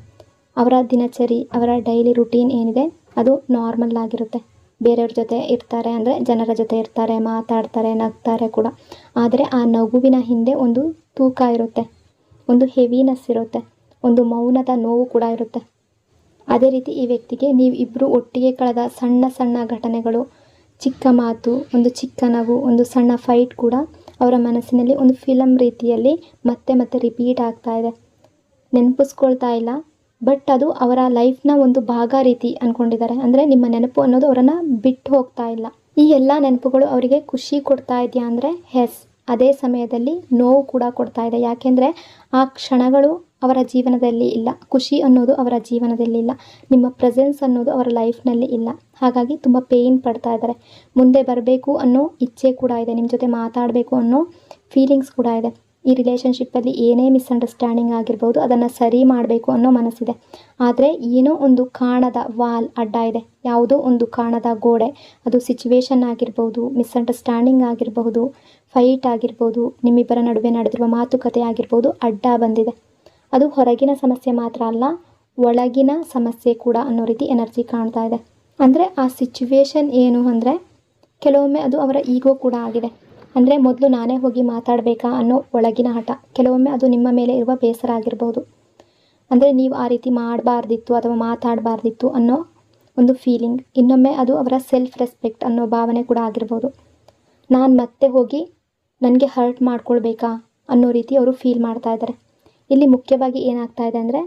ಅವರ ದಿನಚರಿ, ಅವರ ಡೈಲಿ ರುಟೀನ್ ಏನಿದೆ ಅದು ನಾರ್ಮಲ್ ಆಗಿರುತ್ತೆ. ಬೇರೆಯವ್ರ ಜೊತೆ ಇರ್ತಾರೆ ಅಂದರೆ ಜನರ ಜೊತೆ ಇರ್ತಾರೆ, ಮಾತಾಡ್ತಾರೆ, ನಗ್ತಾರೆ ಕೂಡ. ಆದರೆ ಆ ನಗುವಿನ ಹಿಂದೆ ಒಂದು ತೂಕ ಇರುತ್ತೆ, ಒಂದು ಹೆವಿನೆಸ್ ಇರುತ್ತೆ, ಒಂದು ಮೌನದ ನೋವು ಕೂಡ ಇರುತ್ತೆ. ಅದೇ ರೀತಿ ಈ ವ್ಯಕ್ತಿಗೆ ನೀವು ಇಬ್ಬರು ಒಟ್ಟಿಗೆ ಕಳೆದ ಸಣ್ಣ ಸಣ್ಣ ಘಟನೆಗಳು, ಚಿಕ್ಕ ಮಾತು, ಒಂದು ಚಿಕ್ಕ ನಗು, ಒಂದು ಸಣ್ಣ ಫೈಟ್ ಕೂಡ ಅವರ ಮನಸ್ಸಿನಲ್ಲಿ ಒಂದು ಫಿಲಮ್ ರೀತಿಯಲ್ಲಿ ಮತ್ತೆ ಮತ್ತೆ ರಿಪೀಟ್ ಆಗ್ತಾ ಇದೆ. ನೆನಪಿಸ್ಕೊಳ್ತಾ ಇಲ್ಲ, ಬಟ್ ಅದು ಅವರ ಲೈಫ್ನ ಒಂದು ಭಾಗ ರೀತಿ ಅಂದ್ಕೊಂಡಿದ್ದಾರೆ. ಅಂದರೆ ನಿಮ್ಮ ನೆನಪು ಅನ್ನೋದು ಅವರನ್ನು ಬಿಟ್ಟು ಹೋಗ್ತಾ ಇಲ್ಲ. ಈ ಎಲ್ಲ ನೆನಪುಗಳು ಅವರಿಗೆ ಖುಷಿ ಕೊಡ್ತಾ ಇದೆಯಾ ಅಂದರೆ ಎಸ್, ಅದೇ ಸಮಯದಲ್ಲಿ ನೋವು ಕೂಡ ಕೊಡ್ತಾ ಇದೆ. ಯಾಕೆಂದರೆ ಆ ಕ್ಷಣಗಳು ಅವರ ಜೀವನದಲ್ಲಿ ಇಲ್ಲ, ಖುಷಿ ಅನ್ನೋದು ಅವರ ಜೀವನದಲ್ಲಿ ಇಲ್ಲ, ನಿಮ್ಮ ಪ್ರೆಸೆನ್ಸ್ ಅನ್ನೋದು ಅವರ ಲೈಫ್ನಲ್ಲಿ ಇಲ್ಲ. ಹಾಗಾಗಿ ತುಂಬ ಪೇಯ್ನ್ ಪಡ್ತಾ ಇದ್ದಾರೆ. ಮುಂದೆ ಬರಬೇಕು ಅನ್ನೋ ಇಚ್ಛೆ ಕೂಡ ಇದೆ, ನಿಮ್ಮ ಜೊತೆ ಮಾತಾಡಬೇಕು ಅನ್ನೋ ಫೀಲಿಂಗ್ಸ್ ಕೂಡ ಇದೆ. ಈ ರಿಲೇಷನ್ಶಿಪ್ಪಲ್ಲಿ ಏನೇ ಮಿಸ್ಅಂಡರ್ಸ್ಟ್ಯಾಂಡಿಂಗ್ ಆಗಿರ್ಬೋದು ಅದನ್ನು ಸರಿ ಮಾಡಬೇಕು ಅನ್ನೋ ಮನಸ್ಸಿದೆ. ಆದರೆ ಏನೋ ಒಂದು ಕಾಣದ ವಾಲ್ ಅಡ್ಡ ಇದೆ, ಯಾವುದೋ ಒಂದು ಕಾಣದ ಗೋಡೆ, ಅದು ಸಿಚುವೇಶನ್ ಆಗಿರ್ಬೋದು, ಮಿಸ್ಅಂಡರ್ಸ್ಟ್ಯಾಂಡಿಂಗ್ ಆಗಿರಬಹುದು, ಫೈಟ್ ಆಗಿರ್ಬೋದು, ನಿಮ್ಮಿಬ್ಬರ ನಡುವೆ ನಡೆದಿರುವ ಮಾತುಕತೆ ಆಗಿರ್ಬೋದು, ಅಡ್ಡ ಬಂದಿದೆ. ಅದು ಹೊರಗಿನ ಸಮಸ್ಯೆ ಮಾತ್ರ ಅಲ್ಲ, ಒಳಗಿನ ಸಮಸ್ಯೆ ಕೂಡ ಅನ್ನೋ ರೀತಿ ಎನರ್ಜಿ ಕಾಣ್ತಾ ಇದೆ. ಅಂದರೆ ಆ ಸಿಚುವೇಶನ್ ಏನು ಅಂದರೆ ಕೆಲವೊಮ್ಮೆ ಅದು ಅವರ ಈಗೋ ಕೂಡ ಆಗಿದೆ. ಅಂದರೆ ಮೊದಲು ನಾನೇ ಹೋಗಿ ಮಾತಾಡಬೇಕಾ ಅನ್ನೋ ಒಳಗಿನ ಹಠ, ಕೆಲವೊಮ್ಮೆ ಅದು ನಿಮ್ಮ ಮೇಲೆ ಇರುವ ಬೇಸರ ಆಗಿರ್ಬೋದು. ಅಂದರೆ ನೀವು ಆ ರೀತಿ ಮಾಡಬಾರ್ದಿತ್ತು ಅಥವಾ ಮಾತಾಡಬಾರ್ದಿತ್ತು ಅನ್ನೋ ಒಂದು ಫೀಲಿಂಗ್. ಇನ್ನೊಮ್ಮೆ ಅದು ಅವರ ಸೆಲ್ಫ್ ರೆಸ್ಪೆಕ್ಟ್ ಅನ್ನೋ ಭಾವನೆ ಕೂಡ ಆಗಿರ್ಬೋದು. ನಾನು ಮತ್ತೆ ಹೋಗಿ ನನಗೆ ಹರ್ಟ್ ಮಾಡ್ಕೊಳ್ಬೇಕಾ ಅನ್ನೋ ರೀತಿ ಅವರು ಫೀಲ್ ಮಾಡ್ತಾ ಇದ್ದಾರೆ. ಇಲ್ಲಿ ಮುಖ್ಯವಾಗಿ ಏನಾಗ್ತಾ ಇದೆ ಅಂದರೆ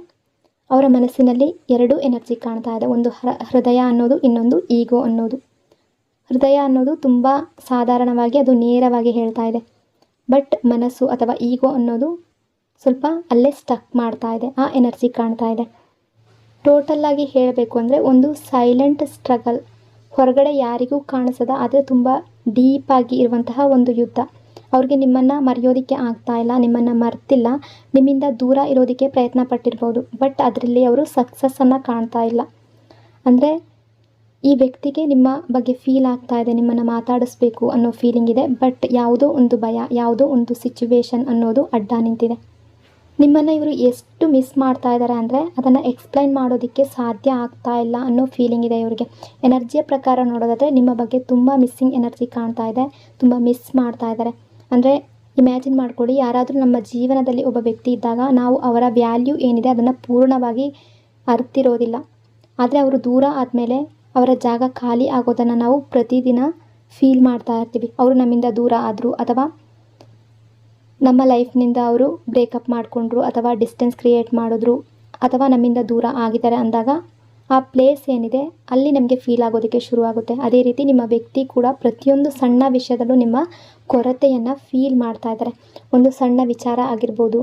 ಅವರ ಮನಸ್ಸಿನಲ್ಲಿ ಎರಡು ಎನರ್ಜಿ ಕಾಣ್ತಾ ಇದೆ. ಒಂದು ಹೃದಯ ಅನ್ನೋದು, ಇನ್ನೊಂದು ಈಗೋ ಅನ್ನೋದು. ಹೃದಯ ಅನ್ನೋದು ತುಂಬ ಸಾಧಾರಣವಾಗಿ ಅದು ನೇರವಾಗಿ ಹೇಳ್ತಾ ಇದೆ, ಬಟ್ ಮನಸ್ಸು ಅಥವಾ ಈಗೋ ಅನ್ನೋದು ಸ್ವಲ್ಪ ಅಲ್ಲೇ ಸ್ಟಕ್ ಮಾಡ್ತಾ ಇದೆ, ಆ ಎನರ್ಜಿ ಕಾಣ್ತಾ ಇದೆ. ಟೋಟಲ್ಲಾಗಿ ಹೇಳಬೇಕು ಅಂದರೆ ಒಂದು ಸೈಲೆಂಟ್ ಸ್ಟ್ರಗಲ್, ಹೊರಗಡೆ ಯಾರಿಗೂ ಕಾಣಿಸದ ಆದರೆ ತುಂಬ ಡೀಪಾಗಿ ಇರುವಂತಹ ಒಂದು ಯುದ್ಧ. ಅವ್ರಿಗೆ ನಿಮ್ಮನ್ನು ಮರೆಯೋದಕ್ಕೆ ಆಗ್ತಾ ಇಲ್ಲ, ನಿಮ್ಮನ್ನು ಮರ್ತಿಲ್ಲ, ನಿಮ್ಮಿಂದ ದೂರ ಇರೋದಕ್ಕೆ ಪ್ರಯತ್ನ ಪಟ್ಟಿರ್ಬೋದು. ಬಟ್ ಅದರಲ್ಲಿ ಅವರು ಸಕ್ಸಸ್ಸನ್ನು ಕಾಣ್ತಾ ಇಲ್ಲ. ಅಂದರೆ ಈ ವ್ಯಕ್ತಿಗೆ ನಿಮ್ಮ ಬಗ್ಗೆ ಫೀಲ್ ಆಗ್ತಾ ಇದೆ, ನಿಮ್ಮನ್ನು ಮಾತಾಡಿಸ್ಬೇಕು ಅನ್ನೋ ಫೀಲಿಂಗ್ ಇದೆ. ಬಟ್ ಯಾವುದೋ ಒಂದು ಭಯ, ಯಾವುದೋ ಒಂದು ಸಿಚುವೇಶನ್ ಅನ್ನೋದು ಅಡ್ಡ ನಿಂತಿದೆ. ನಿಮ್ಮನ್ನು ಇವರು ಎಷ್ಟು ಮಿಸ್ ಮಾಡ್ತಾ ಇದ್ದಾರೆ ಅಂದರೆ ಅದನ್ನು ಎಕ್ಸ್ಪ್ಲೈನ್ ಮಾಡೋದಕ್ಕೆ ಸಾಧ್ಯ ಆಗ್ತಾ ಇಲ್ಲ ಅನ್ನೋ ಫೀಲಿಂಗ್ ಇದೆ ಇವರಿಗೆ. ಎನರ್ಜಿಯ ಪ್ರಕಾರ ನೋಡೋದಾದರೆ ನಿಮ್ಮ ಬಗ್ಗೆ ತುಂಬ ಮಿಸ್ಸಿಂಗ್ ಎನರ್ಜಿ ಕಾಣ್ತಾ ಇದೆ, ತುಂಬ ಮಿಸ್ ಮಾಡ್ತಾ ಇದ್ದಾರೆ. ಅಂದರೆ ಇಮ್ಯಾಜಿನ್ ಮಾಡ್ಕೊಳ್ಳಿ, ಯಾರಾದರೂ ನಮ್ಮ ಜೀವನದಲ್ಲಿ ಒಬ್ಬ ವ್ಯಕ್ತಿ ಇದ್ದಾಗ ನಾವು ಅವರ ವ್ಯಾಲ್ಯೂ ಏನಿದೆ ಅದನ್ನು ಪೂರ್ಣವಾಗಿ ಅರ್ತಿರೋದಿಲ್ಲ. ಆದರೆ ಅವರು ದೂರ ಆದಮೇಲೆ ಅವರ ಜಾಗ ಖಾಲಿ ಆಗೋದನ್ನು ನಾವು ಪ್ರತಿದಿನ ಫೀಲ್ ಮಾಡ್ತಾ ಇರ್ತೀವಿ. ಅವರು ನಮ್ಮಿಂದ ದೂರ ಆದರು ಅಥವಾ ನಮ್ಮ ಲೈಫ್ನಿಂದ ಅವರು ಬ್ರೇಕಪ್ ಮಾಡಿಕೊಂಡ್ರು ಅಥವಾ ಡಿಸ್ಟೆನ್ಸ್ ಕ್ರಿಯೇಟ್ ಮಾಡಿದ್ರು ಅಥವಾ ನಮ್ಮಿಂದ ದೂರ ಆಗಿದ್ದಾರೆ ಅಂದಾಗ ಆ ಪ್ಲೇಸ್ ಏನಿದೆ ಅಲ್ಲಿ ನಮಗೆ ಫೀಲ್ ಆಗೋದಕ್ಕೆ ಶುರುವಾಗುತ್ತೆ. ಅದೇ ರೀತಿ ನಿಮ್ಮ ವ್ಯಕ್ತಿ ಕೂಡ ಪ್ರತಿಯೊಂದು ಸಣ್ಣ ವಿಷಯದಲ್ಲೂ ನಿಮ್ಮ ಕೊರತೆಯನ್ನು ಫೀಲ್ ಮಾಡ್ತಾ ಇದ್ದಾರೆ. ಒಂದು ಸಣ್ಣ ವಿಚಾರ ಆಗಿರ್ಬೋದು,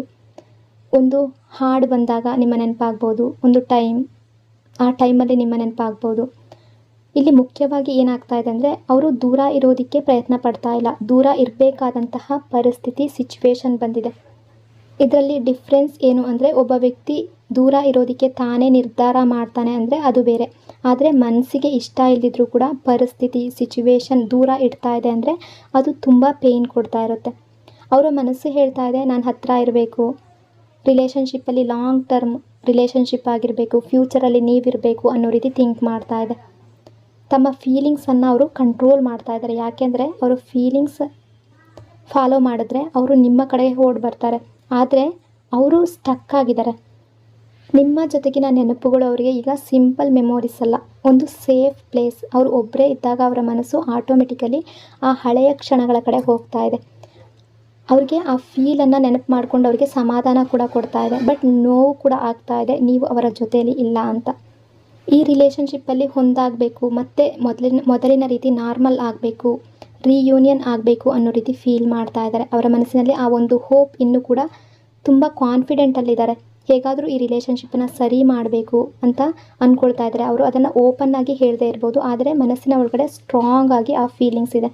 ಒಂದು ಹಾಡು ಬಂದಾಗ ನಿಮ್ಮ ನೆನಪಾಗ್ಬೋದು, ಒಂದು ಆ ಟೈಮಲ್ಲಿ ನಿಮ್ಮ ನೆನಪಾಗ್ಬೋದು. ಇಲ್ಲಿ ಮುಖ್ಯವಾಗಿ ಏನಾಗ್ತಾ ಇದೆ ಅಂದರೆ ಅವರು ದೂರ ಇರೋದಕ್ಕೆ ಪ್ರಯತ್ನ ಪಡ್ತಾ ಇಲ್ಲ, ದೂರ ಇರಬೇಕಾದಂತಹ ಪರಿಸ್ಥಿತಿ ಸಿಚುವೇಶನ್ ಬಂದಿದೆ. ಇದರಲ್ಲಿ ಡಿಫ್ರೆನ್ಸ್ ಏನು ಅಂದರೆ ಒಬ್ಬ ವ್ಯಕ್ತಿ ದೂರ ಇರೋದಕ್ಕೆ ತಾನೇ ನಿರ್ಧಾರ ಮಾಡ್ತಾನೆ ಅಂದರೆ ಅದು ಬೇರೆ. ಆದರೆ ಮನಸ್ಸಿಗೆ ಇಷ್ಟ ಇಲ್ಲದಿದ್ರೂ ಕೂಡ ಪರಿಸ್ಥಿತಿ ಸಿಚುವೇಶನ್ ದೂರ ಇಡ್ತಾ ಇದೆ ಅಂದರೆ ಅದು ತುಂಬ ಪೇಯ್ನ್ ಕೊಡ್ತಾ ಇರುತ್ತೆ. ಅವರ ಮನಸ್ಸು ಹೇಳ್ತಾ ಇದೆ ನಾನು ಹತ್ತಿರ ಇರಬೇಕು, ರಿಲೇಷನ್ಶಿಪ್ಪಲ್ಲಿ ಲಾಂಗ್ ಟರ್ಮ್ ರಿಲೇಷನ್ಶಿಪ್ ಆಗಿರಬೇಕು, ಫ್ಯೂಚರಲ್ಲಿ ನೀವಿರಬೇಕು ಅನ್ನೋ ರೀತಿ ಥಿಂಕ್ ಮಾಡ್ತಾ ಇದೆ. ತಮ್ಮ ಫೀಲಿಂಗ್ಸನ್ನು ಅವರು ಕಂಟ್ರೋಲ್ ಮಾಡ್ತಾ ಇದ್ದಾರೆ. ಯಾಕೆಂದರೆ ಅವರು ಫೀಲಿಂಗ್ಸ್ ಫಾಲೋ ಮಾಡಿದ್ರೆ ಅವರು ನಿಮ್ಮ ಕಡೆ ಓಡಿ ಬರ್ತಾರೆ. ಆದರೆ ಅವರು ಸ್ಟಕ್ ಆಗಿದ್ದಾರೆ. ನಿಮ್ಮ ಜೊತೆಗಿನ ನೆನಪುಗಳು ಅವರಿಗೆ ಈಗ ಸಿಂಪಲ್ ಮೆಮೊರೀಸ್ ಅಲ್ಲ, ಒಂದು ಸೇಫ್ ಪ್ಲೇಸ್. ಅವರು ಒಬ್ಬರೇ ಇದ್ದಾಗ ಅವರ ಮನಸ್ಸು ಆಟೋಮೆಟಿಕಲಿ ಆ ಹಳೆಯ ಕ್ಷಣಗಳ ಕಡೆ ಹೋಗ್ತಾ ಇದೆ. ಅವ್ರಿಗೆ ಆ ಫೀಲನ್ನು ನೆನಪು ಮಾಡ್ಕೊಂಡು ಅವರಿಗೆ ಸಮಾಧಾನ ಕೂಡ ಕೊಡ್ತಾ ಇದೆ. ಬಟ್ ನೋವು ಕೂಡ ಆಗ್ತಾ ಇದೆ, ನೀವು ಅವರ ಜೊತೆಯಲ್ಲಿ ಇಲ್ಲ ಅಂತ. ಈ ರಿಲೇಷನ್ಶಿಪ್ಪಲ್ಲಿ ಹೊಂದಾಗಬೇಕು, ಮತ್ತು ಮೊದಲಿನ ರೀತಿ ನಾರ್ಮಲ್ ಆಗಬೇಕು, ರಿಯೂನಿಯನ್ ಆಗಬೇಕು ಅನ್ನೋ ರೀತಿ ಫೀಲ್ ಮಾಡ್ತಾ ಇದ್ದಾರೆ. ಅವರ ಮನಸ್ಸಿನಲ್ಲಿ ಆ ಒಂದು ಹೋಪ್ ಇನ್ನೂ ಕೂಡ ತುಂಬ ಕಾನ್ಫಿಡೆಂಟಲ್ಲಿದ್ದಾರೆ. ಹೇಗಾದರೂ ಈ ರಿಲೇಷನ್ಶಿಪ್ಪನ್ನು ಸರಿ ಮಾಡಬೇಕು ಅಂತ ಅಂದ್ಕೊಳ್ತಾ ಇದ್ದಾರೆ. ಅವರು ಅದನ್ನು ಓಪನ್ ಆಗಿ ಹೇಳದೇ ಇರ್ಬೋದು, ಆದರೆ ಮನಸ್ಸಿನ ಒಳಗಡೆ ಸ್ಟ್ರಾಂಗ್ ಆಗಿ ಆ ಫೀಲಿಂಗ್ಸ್ ಇದೆ.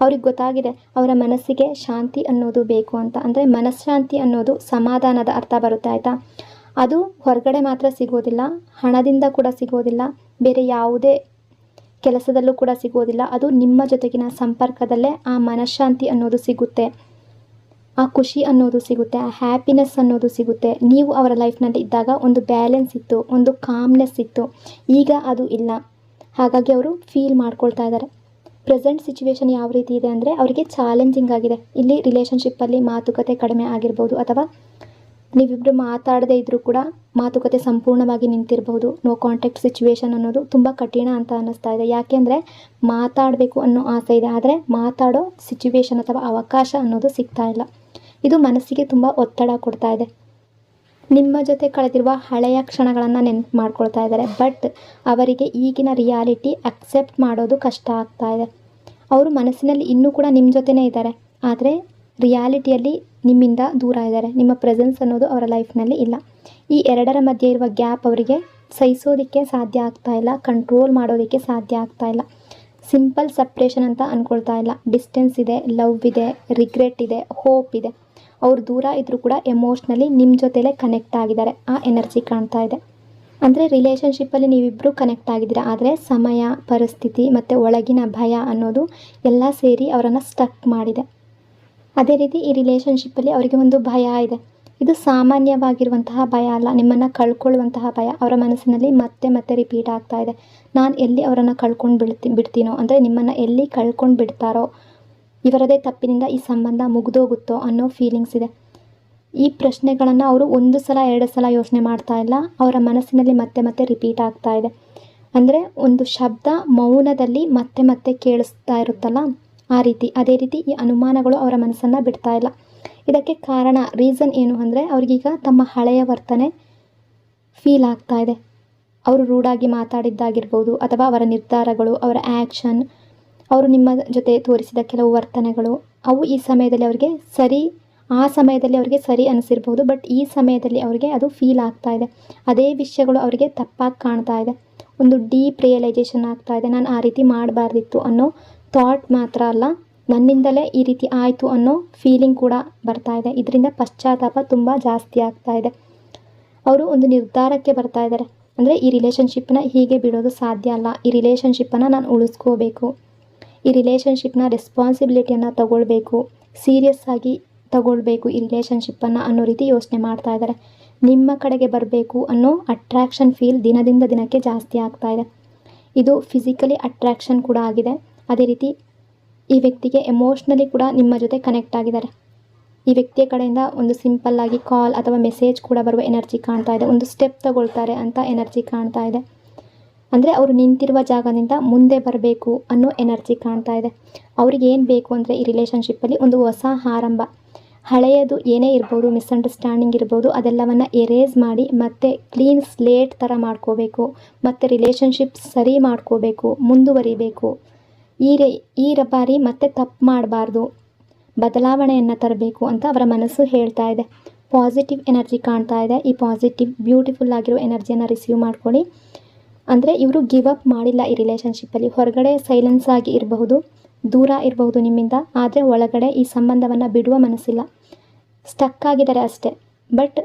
ಅವ್ರಿಗೆ ಗೊತ್ತಾಗಿದೆ ಅವರ ಮನಸ್ಸಿಗೆ ಶಾಂತಿ ಅನ್ನೋದು ಬೇಕು ಅಂತ. ಅಂದರೆ ಮನಃಶಾಂತಿ ಅನ್ನೋದು ಸಮಾಧಾನದ ಅರ್ಥ ಬರುತ್ತೆ, ಆಯಿತಾ? ಅದು ಹೊರಗಡೆ ಮಾತ್ರ ಸಿಗೋದಿಲ್ಲ, ಹಣದಿಂದ ಕೂಡ ಸಿಗೋದಿಲ್ಲ, ಬೇರೆ ಯಾವುದೇ ಕೆಲಸದಲ್ಲೂ ಕೂಡ ಸಿಗೋದಿಲ್ಲ. ಅದು ನಿಮ್ಮ ಜೊತೆಗಿನ ಸಂಪರ್ಕದಲ್ಲೇ ಆ ಮನಃಶಾಂತಿ ಅನ್ನೋದು ಸಿಗುತ್ತೆ, ಆ ಖುಷಿ ಅನ್ನೋದು ಸಿಗುತ್ತೆ, ಆ ಹ್ಯಾಪಿನೆಸ್ ಅನ್ನೋದು ಸಿಗುತ್ತೆ. ನೀವು ಅವರ ಲೈಫ್ನಲ್ಲಿ ಇದ್ದಾಗ ಒಂದು ಬ್ಯಾಲೆನ್ಸ್ ಇತ್ತು, ಒಂದು ಕಾಮ್ನೆಸ್ ಇತ್ತು. ಈಗ ಅದು ಇಲ್ಲ. ಹಾಗಾಗಿ ಅವರು ಫೀಲ್ ಮಾಡ್ಕೊಳ್ತಾ ಇದ್ದಾರೆ. ಪ್ರೆಸೆಂಟ್ ಸಿಚುವೇಶನ್ ಯಾವ ರೀತಿ ಇದೆ ಅಂದರೆ ಅವರಿಗೆ ಚಾಲೆಂಜಿಂಗ್ ಆಗಿದೆ. ಇಲ್ಲಿ ರಿಲೇಷನ್ಶಿಪ್ಪಲ್ಲಿ ಮಾತುಕತೆ ಕಡಿಮೆ ಆಗಿರ್ಬೋದು, ಅಥವಾ ನೀವಿಬ್ಬರು ಮಾತಾಡದೇ ಇದ್ದರೂ ಕೂಡ ಮಾತುಕತೆ ಸಂಪೂರ್ಣವಾಗಿ ನಿಂತಿರಬಹುದು. ನೋ ಕಾಂಟ್ಯಾಕ್ಟ್ ಸಿಚುವೇಶನ್ ಅನ್ನೋದು ತುಂಬ ಕಠಿಣ ಅಂತ ಅನ್ನಿಸ್ತಾ ಇದೆ. ಯಾಕೆಂದರೆ ಮಾತಾಡಬೇಕು ಅನ್ನೋ ಆಸೆ ಇದೆ, ಆದರೆ ಮಾತಾಡೋ ಸಿಚುವೇಶನ್ ಅಥವಾ ಅವಕಾಶ ಅನ್ನೋದು ಸಿಗ್ತಾ ಇಲ್ಲ. ಇದು ಮನಸ್ಸಿಗೆ ತುಂಬ ಒತ್ತಡ ಕೊಡ್ತಾ ಇದೆ. ನಿಮ್ಮ ಜೊತೆ ಕಳೆದಿರುವ ಹಳೆಯ ಕ್ಷಣಗಳನ್ನು ನೆನಪು ಮಾಡ್ಕೊಳ್ತಾ ಇದ್ದಾರೆ. ಬಟ್ ಅವರಿಗೆ ಈಗಿನ ರಿಯಾಲಿಟಿ ಅಕ್ಸೆಪ್ಟ್ ಮಾಡೋದು ಕಷ್ಟ ಆಗ್ತಾ ಇದೆ. ಅವರು ಮನಸ್ಸಿನಲ್ಲಿ ಇನ್ನೂ ಕೂಡ ನಿಮ್ಮ ಜೊತೆನೇ ಇದ್ದಾರೆ, ಆದರೆ ರಿಯಾಲಿಟಿಯಲ್ಲಿ ನಿಮ್ಮಿಂದ ದೂರ ಇದ್ದಾರೆ. ನಿಮ್ಮ ಪ್ರೆಸೆನ್ಸ್ ಅನ್ನೋದು ಅವರ ಲೈಫ್ನಲ್ಲಿ ಇಲ್ಲ. ಈ ಎರಡರ ಮಧ್ಯೆ ಇರುವ ಗ್ಯಾಪ್ ಅವರಿಗೆ ಸಹಿಸೋದಕ್ಕೆ ಸಾಧ್ಯ ಆಗ್ತಾ ಇಲ್ಲ, ಕಂಟ್ರೋಲ್ ಮಾಡೋದಕ್ಕೆ ಸಾಧ್ಯ ಆಗ್ತಾ ಇಲ್ಲ. ಸಿಂಪಲ್ ಸಪ್ರೇಷನ್ ಅಂತ ಅಂದ್ಕೊಳ್ತಾ ಇಲ್ಲ. ಡಿಸ್ಟೆನ್ಸ್ ಇದೆ, ಲವ್ ಇದೆ, ರಿಗ್ರೆಟ್ ಇದೆ, ಹೋಪ್ ಇದೆ. ಅವ್ರು ದೂರ ಇದ್ದರೂ ಕೂಡ ಎಮೋಷ್ನಲಿ ನಿಮ್ಮ ಜೊತೆಲೇ ಕನೆಕ್ಟ್ ಆಗಿದ್ದಾರೆ, ಆ ಎನರ್ಜಿ ಕಾಣ್ತಾ ಇದೆ. ಅಂದರೆ ರಿಲೇಷನ್ಶಿಪ್ಪಲ್ಲಿ ನೀವಿಬ್ಬರು ಕನೆಕ್ಟ್ ಆಗಿದ್ದೀರಾ, ಆದರೆ ಸಮಯ, ಪರಿಸ್ಥಿತಿ ಮತ್ತು ಒಳಗಿನ ಭಯ ಅನ್ನೋದು ಎಲ್ಲ ಸೇರಿ ಅವರನ್ನು ಸ್ಟಕ್ ಮಾಡಿದೆ. ಅದೇ ರೀತಿ ಈ ರಿಲೇಷನ್ಶಿಪ್ಪಲ್ಲಿ ಅವರಿಗೆ ಒಂದು ಭಯ ಇದೆ. ಇದು ಸಾಮಾನ್ಯವಾಗಿರುವಂತಹ ಭಯ ಅಲ್ಲ, ನಿಮ್ಮನ್ನು ಕಳ್ಕೊಳ್ಳುವಂತಹ ಭಯ ಅವರ ಮನಸ್ಸಿನಲ್ಲಿ ಮತ್ತೆ ಮತ್ತೆ ರಿಪೀಟ್ ಆಗ್ತಾ ಇದೆ. ನಾನು ಎಲ್ಲಿ ಅವರನ್ನು ಕಳ್ಕೊಂಡು ಬಿಡ್ತೀನೋ, ಅಂದರೆ ನಿಮ್ಮನ್ನು ಎಲ್ಲಿ ಕಳ್ಕೊಂಡು ಬಿಡ್ತಾರೋ, ಇವರದೇ ತಪ್ಪಿನಿಂದ ಈ ಸಂಬಂಧ ಮುಗಿದೋಗುತ್ತೋ ಅನ್ನೋ ಫೀಲಿಂಗ್ಸ್ ಇದೆ. ಈ ಪ್ರಶ್ನೆಗಳನ್ನು ಅವರು ಒಂದು ಸಲ ಎರಡು ಸಲ ಯೋಚನೆ ಮಾಡ್ತಾ ಇಲ್ಲ, ಅವರ ಮನಸ್ಸಿನಲ್ಲಿ ಮತ್ತೆ ಮತ್ತೆ ರಿಪೀಟ್ ಆಗ್ತಾ ಇದೆ. ಅಂದರೆ ಒಂದು ಶಬ್ದ ಮೌನದಲ್ಲಿ ಮತ್ತೆ ಮತ್ತೆ ಕೇಳಿಸ್ತಾ ಇರುತ್ತಲ್ಲ, ಆ ರೀತಿ. ಅದೇ ರೀತಿ ಈ ಅನುಮಾನಗಳು ಅವರ ಮನಸ್ಸನ್ನು ಬಿಡ್ತಾ ಇಲ್ಲ. ಇದಕ್ಕೆ ಕಾರಣ, ರೀಸನ್ ಏನು ಅಂದರೆ ಅವ್ರಿಗೀಗ ತಮ್ಮ ಹಳೆಯ ವರ್ತನೆ ಫೀಲ್ ಆಗ್ತಾ ಇದೆ. ಅವರು ರೂಢಾಗಿ ಮಾತಾಡಿದ್ದಾಗಿರ್ಬೋದು, ಅಥವಾ ಅವರ ನಿರ್ಧಾರಗಳು, ಅವರ ಆ್ಯಕ್ಷನ್, ಅವರು ನಿಮ್ಮ ಜೊತೆ ತೋರಿಸಿದ ಕೆಲವು ವರ್ತನೆಗಳು, ಅವು ಈ ಸಮಯದಲ್ಲಿ ಅವರಿಗೆ ಆ ಸಮಯದಲ್ಲಿ ಅವರಿಗೆ ಸರಿ ಅನಿಸಿರ್ಬೋದು. ಬಟ್ ಈ ಸಮಯದಲ್ಲಿ ಅವರಿಗೆ ಅದು ಫೀಲ್ ಆಗ್ತಾ ಇದೆ. ಅದೇ ವಿಷಯಗಳು ಅವರಿಗೆ ತಪ್ಪಾಗಿ ಕಾಣ್ತಾ ಇದೆ. ಒಂದು ಡೀಪ್ ರಿಯಲೈಸೇಷನ್ ಆಗ್ತಾ ಇದೆ. ನಾನು ಆ ರೀತಿ ಮಾಡಬಾರ್ದಿತ್ತು ಅನ್ನೋ ಥಾಟ್ ಮಾತ್ರ ಅಲ್ಲ, ನನ್ನಿಂದಲೇ ಈ ರೀತಿ ಆಯಿತು ಅನ್ನೋ ಫೀಲಿಂಗ್ ಕೂಡ ಬರ್ತಾ ಇದೆ. ಇದರಿಂದ ಪಶ್ಚಾತ್ತಾಪ ತುಂಬ ಜಾಸ್ತಿ ಆಗ್ತಾ ಇದೆ. ಅವರು ಒಂದು ನಿರ್ಧಾರಕ್ಕೆ ಬರ್ತಾ ಇದ್ದಾರೆ. ಅಂದರೆ ಈ ರಿಲೇಷನ್ಶಿಪ್ನ ಹೀಗೆ ಬಿಡೋದು ಸಾಧ್ಯ ಅಲ್ಲ, ಈ ರಿಲೇಷನ್ಶಿಪ್ಪನ್ನು ನಾನು ಉಳಿಸ್ಕೋಬೇಕು, ಈ ರಿಲೇಷನ್ಶಿಪ್ನ ರೆಸ್ಪಾನ್ಸಿಬಿಲಿಟಿಯನ್ನು ತಗೊಳ್ಬೇಕು, ಸೀರಿಯಸ್ ಆಗಿ ತಗೊಳ್ಬೇಕು ಈ ರಿಲೇಷನ್ಶಿಪ್ಪನ್ನು ಅನ್ನೋ ರೀತಿ ಯೋಚನೆ ಮಾಡ್ತಾ ಇದ್ದಾರೆ. ನಿಮ್ಮ ಕಡೆಗೆ ಬರಬೇಕು ಅನ್ನೋ ಅಟ್ರ್ಯಾಕ್ಷನ್ ಫೀಲ್ ದಿನದಿಂದ ದಿನಕ್ಕೆ ಜಾಸ್ತಿ ಆಗ್ತಾ ಇದೆ. ಇದು ಫಿಸಿಕಲಿ ಅಟ್ರ್ಯಾಕ್ಷನ್ ಕೂಡ ಆಗಿದೆ. ಅದೇ ರೀತಿ ಈ ವ್ಯಕ್ತಿಗೆ ಎಮೋಷ್ನಲಿ ಕೂಡ ನಿಮ್ಮ ಜೊತೆ ಕನೆಕ್ಟ್ ಆಗಿದ್ದಾರೆ. ಈ ವ್ಯಕ್ತಿಯ ಕಡೆಯಿಂದ ಒಂದು ಸಿಂಪಲ್ ಆಗಿ ಕಾಲ್ ಅಥವಾ ಮೆಸೇಜ್ ಕೂಡ ಬರುವ ಎನರ್ಜಿ ಕಾಣ್ತಾ ಇದೆ. ಒಂದು ಸ್ಟೆಪ್ ತಗೊಳ್ತಾರೆ ಅಂತ ಎನರ್ಜಿ ಕಾಣ್ತಾ ಇದೆ. ಅಂದರೆ ಅವರು ನಿಂತಿರುವ ಜಾಗದಿಂದ ಮುಂದೆ ಬರಬೇಕು ಅನ್ನೋ ಎನರ್ಜಿ ಕಾಣ್ತಾ ಇದೆ. ಅವ್ರಿಗೆ ಏನು ಬೇಕು ಅಂದರೆ ಈ ರಿಲೇಷನ್ಶಿಪ್ಪಲ್ಲಿ ಒಂದು ಹೊಸ ಆರಂಭ, ಹಳೆಯದು ಏನೇ ಇರ್ಬೋದು, ಮಿಸ್ಅಂಡರ್ಸ್ಟ್ಯಾಂಡಿಂಗ್ ಇರ್ಬೋದು, ಅದೆಲ್ಲವನ್ನು ಎರೇಸ್ ಮಾಡಿ ಮತ್ತೆ ಕ್ಲೀನ್ ಸ್ಲೇಟ್ ಥರ ಮಾಡ್ಕೋಬೇಕು, ಮತ್ತು ರಿಲೇಷನ್ಶಿಪ್ ಸರಿ ಮಾಡ್ಕೋಬೇಕು, ಮುಂದುವರಿಬೇಕು. ಈ ಬಾರಿ ಮತ್ತೆ ತಪ್ಪು ಮಾಡಬಾರ್ದು, ಬದಲಾವಣೆಯನ್ನು ತರಬೇಕು ಅಂತ ಅವರ ಮನಸ್ಸು ಹೇಳ್ತಾ ಇದೆ. ಪಾಸಿಟಿವ್ ಎನರ್ಜಿ ಕಾಣ್ತಾ ಇದೆ. ಈ ಪಾಸಿಟಿವ್ ಬ್ಯೂಟಿಫುಲ್ ಆಗಿರೋ ಎನರ್ಜಿಯನ್ನು ರಿಸೀವ್ ಮಾಡ್ಕೊಳ್ಳಿ. ಅಂದರೆ ಇವರು ಗಿವ್ ಅಪ್ ಮಾಡಿಲ್ಲ ಈ ರಿಲೇಷನ್ಶಿಪ್ಪಲ್ಲಿ. ಹೊರಗಡೆ ಸೈಲೆನ್ಸ್ ಆಗಿ ಇರಬಹುದು, ದೂರ ಇರಬಹುದು ನಿಮ್ಮಿಂದ, ಆದರೆ ಒಳಗಡೆ ಈ ಸಂಬಂಧವನ್ನು ಬಿಡುವ ಮನಸ್ಸಿಲ್ಲ. ಸ್ಟಕ್ ಆಗಿದ್ದಾರೆ ಅಷ್ಟೇ, ಬಟ್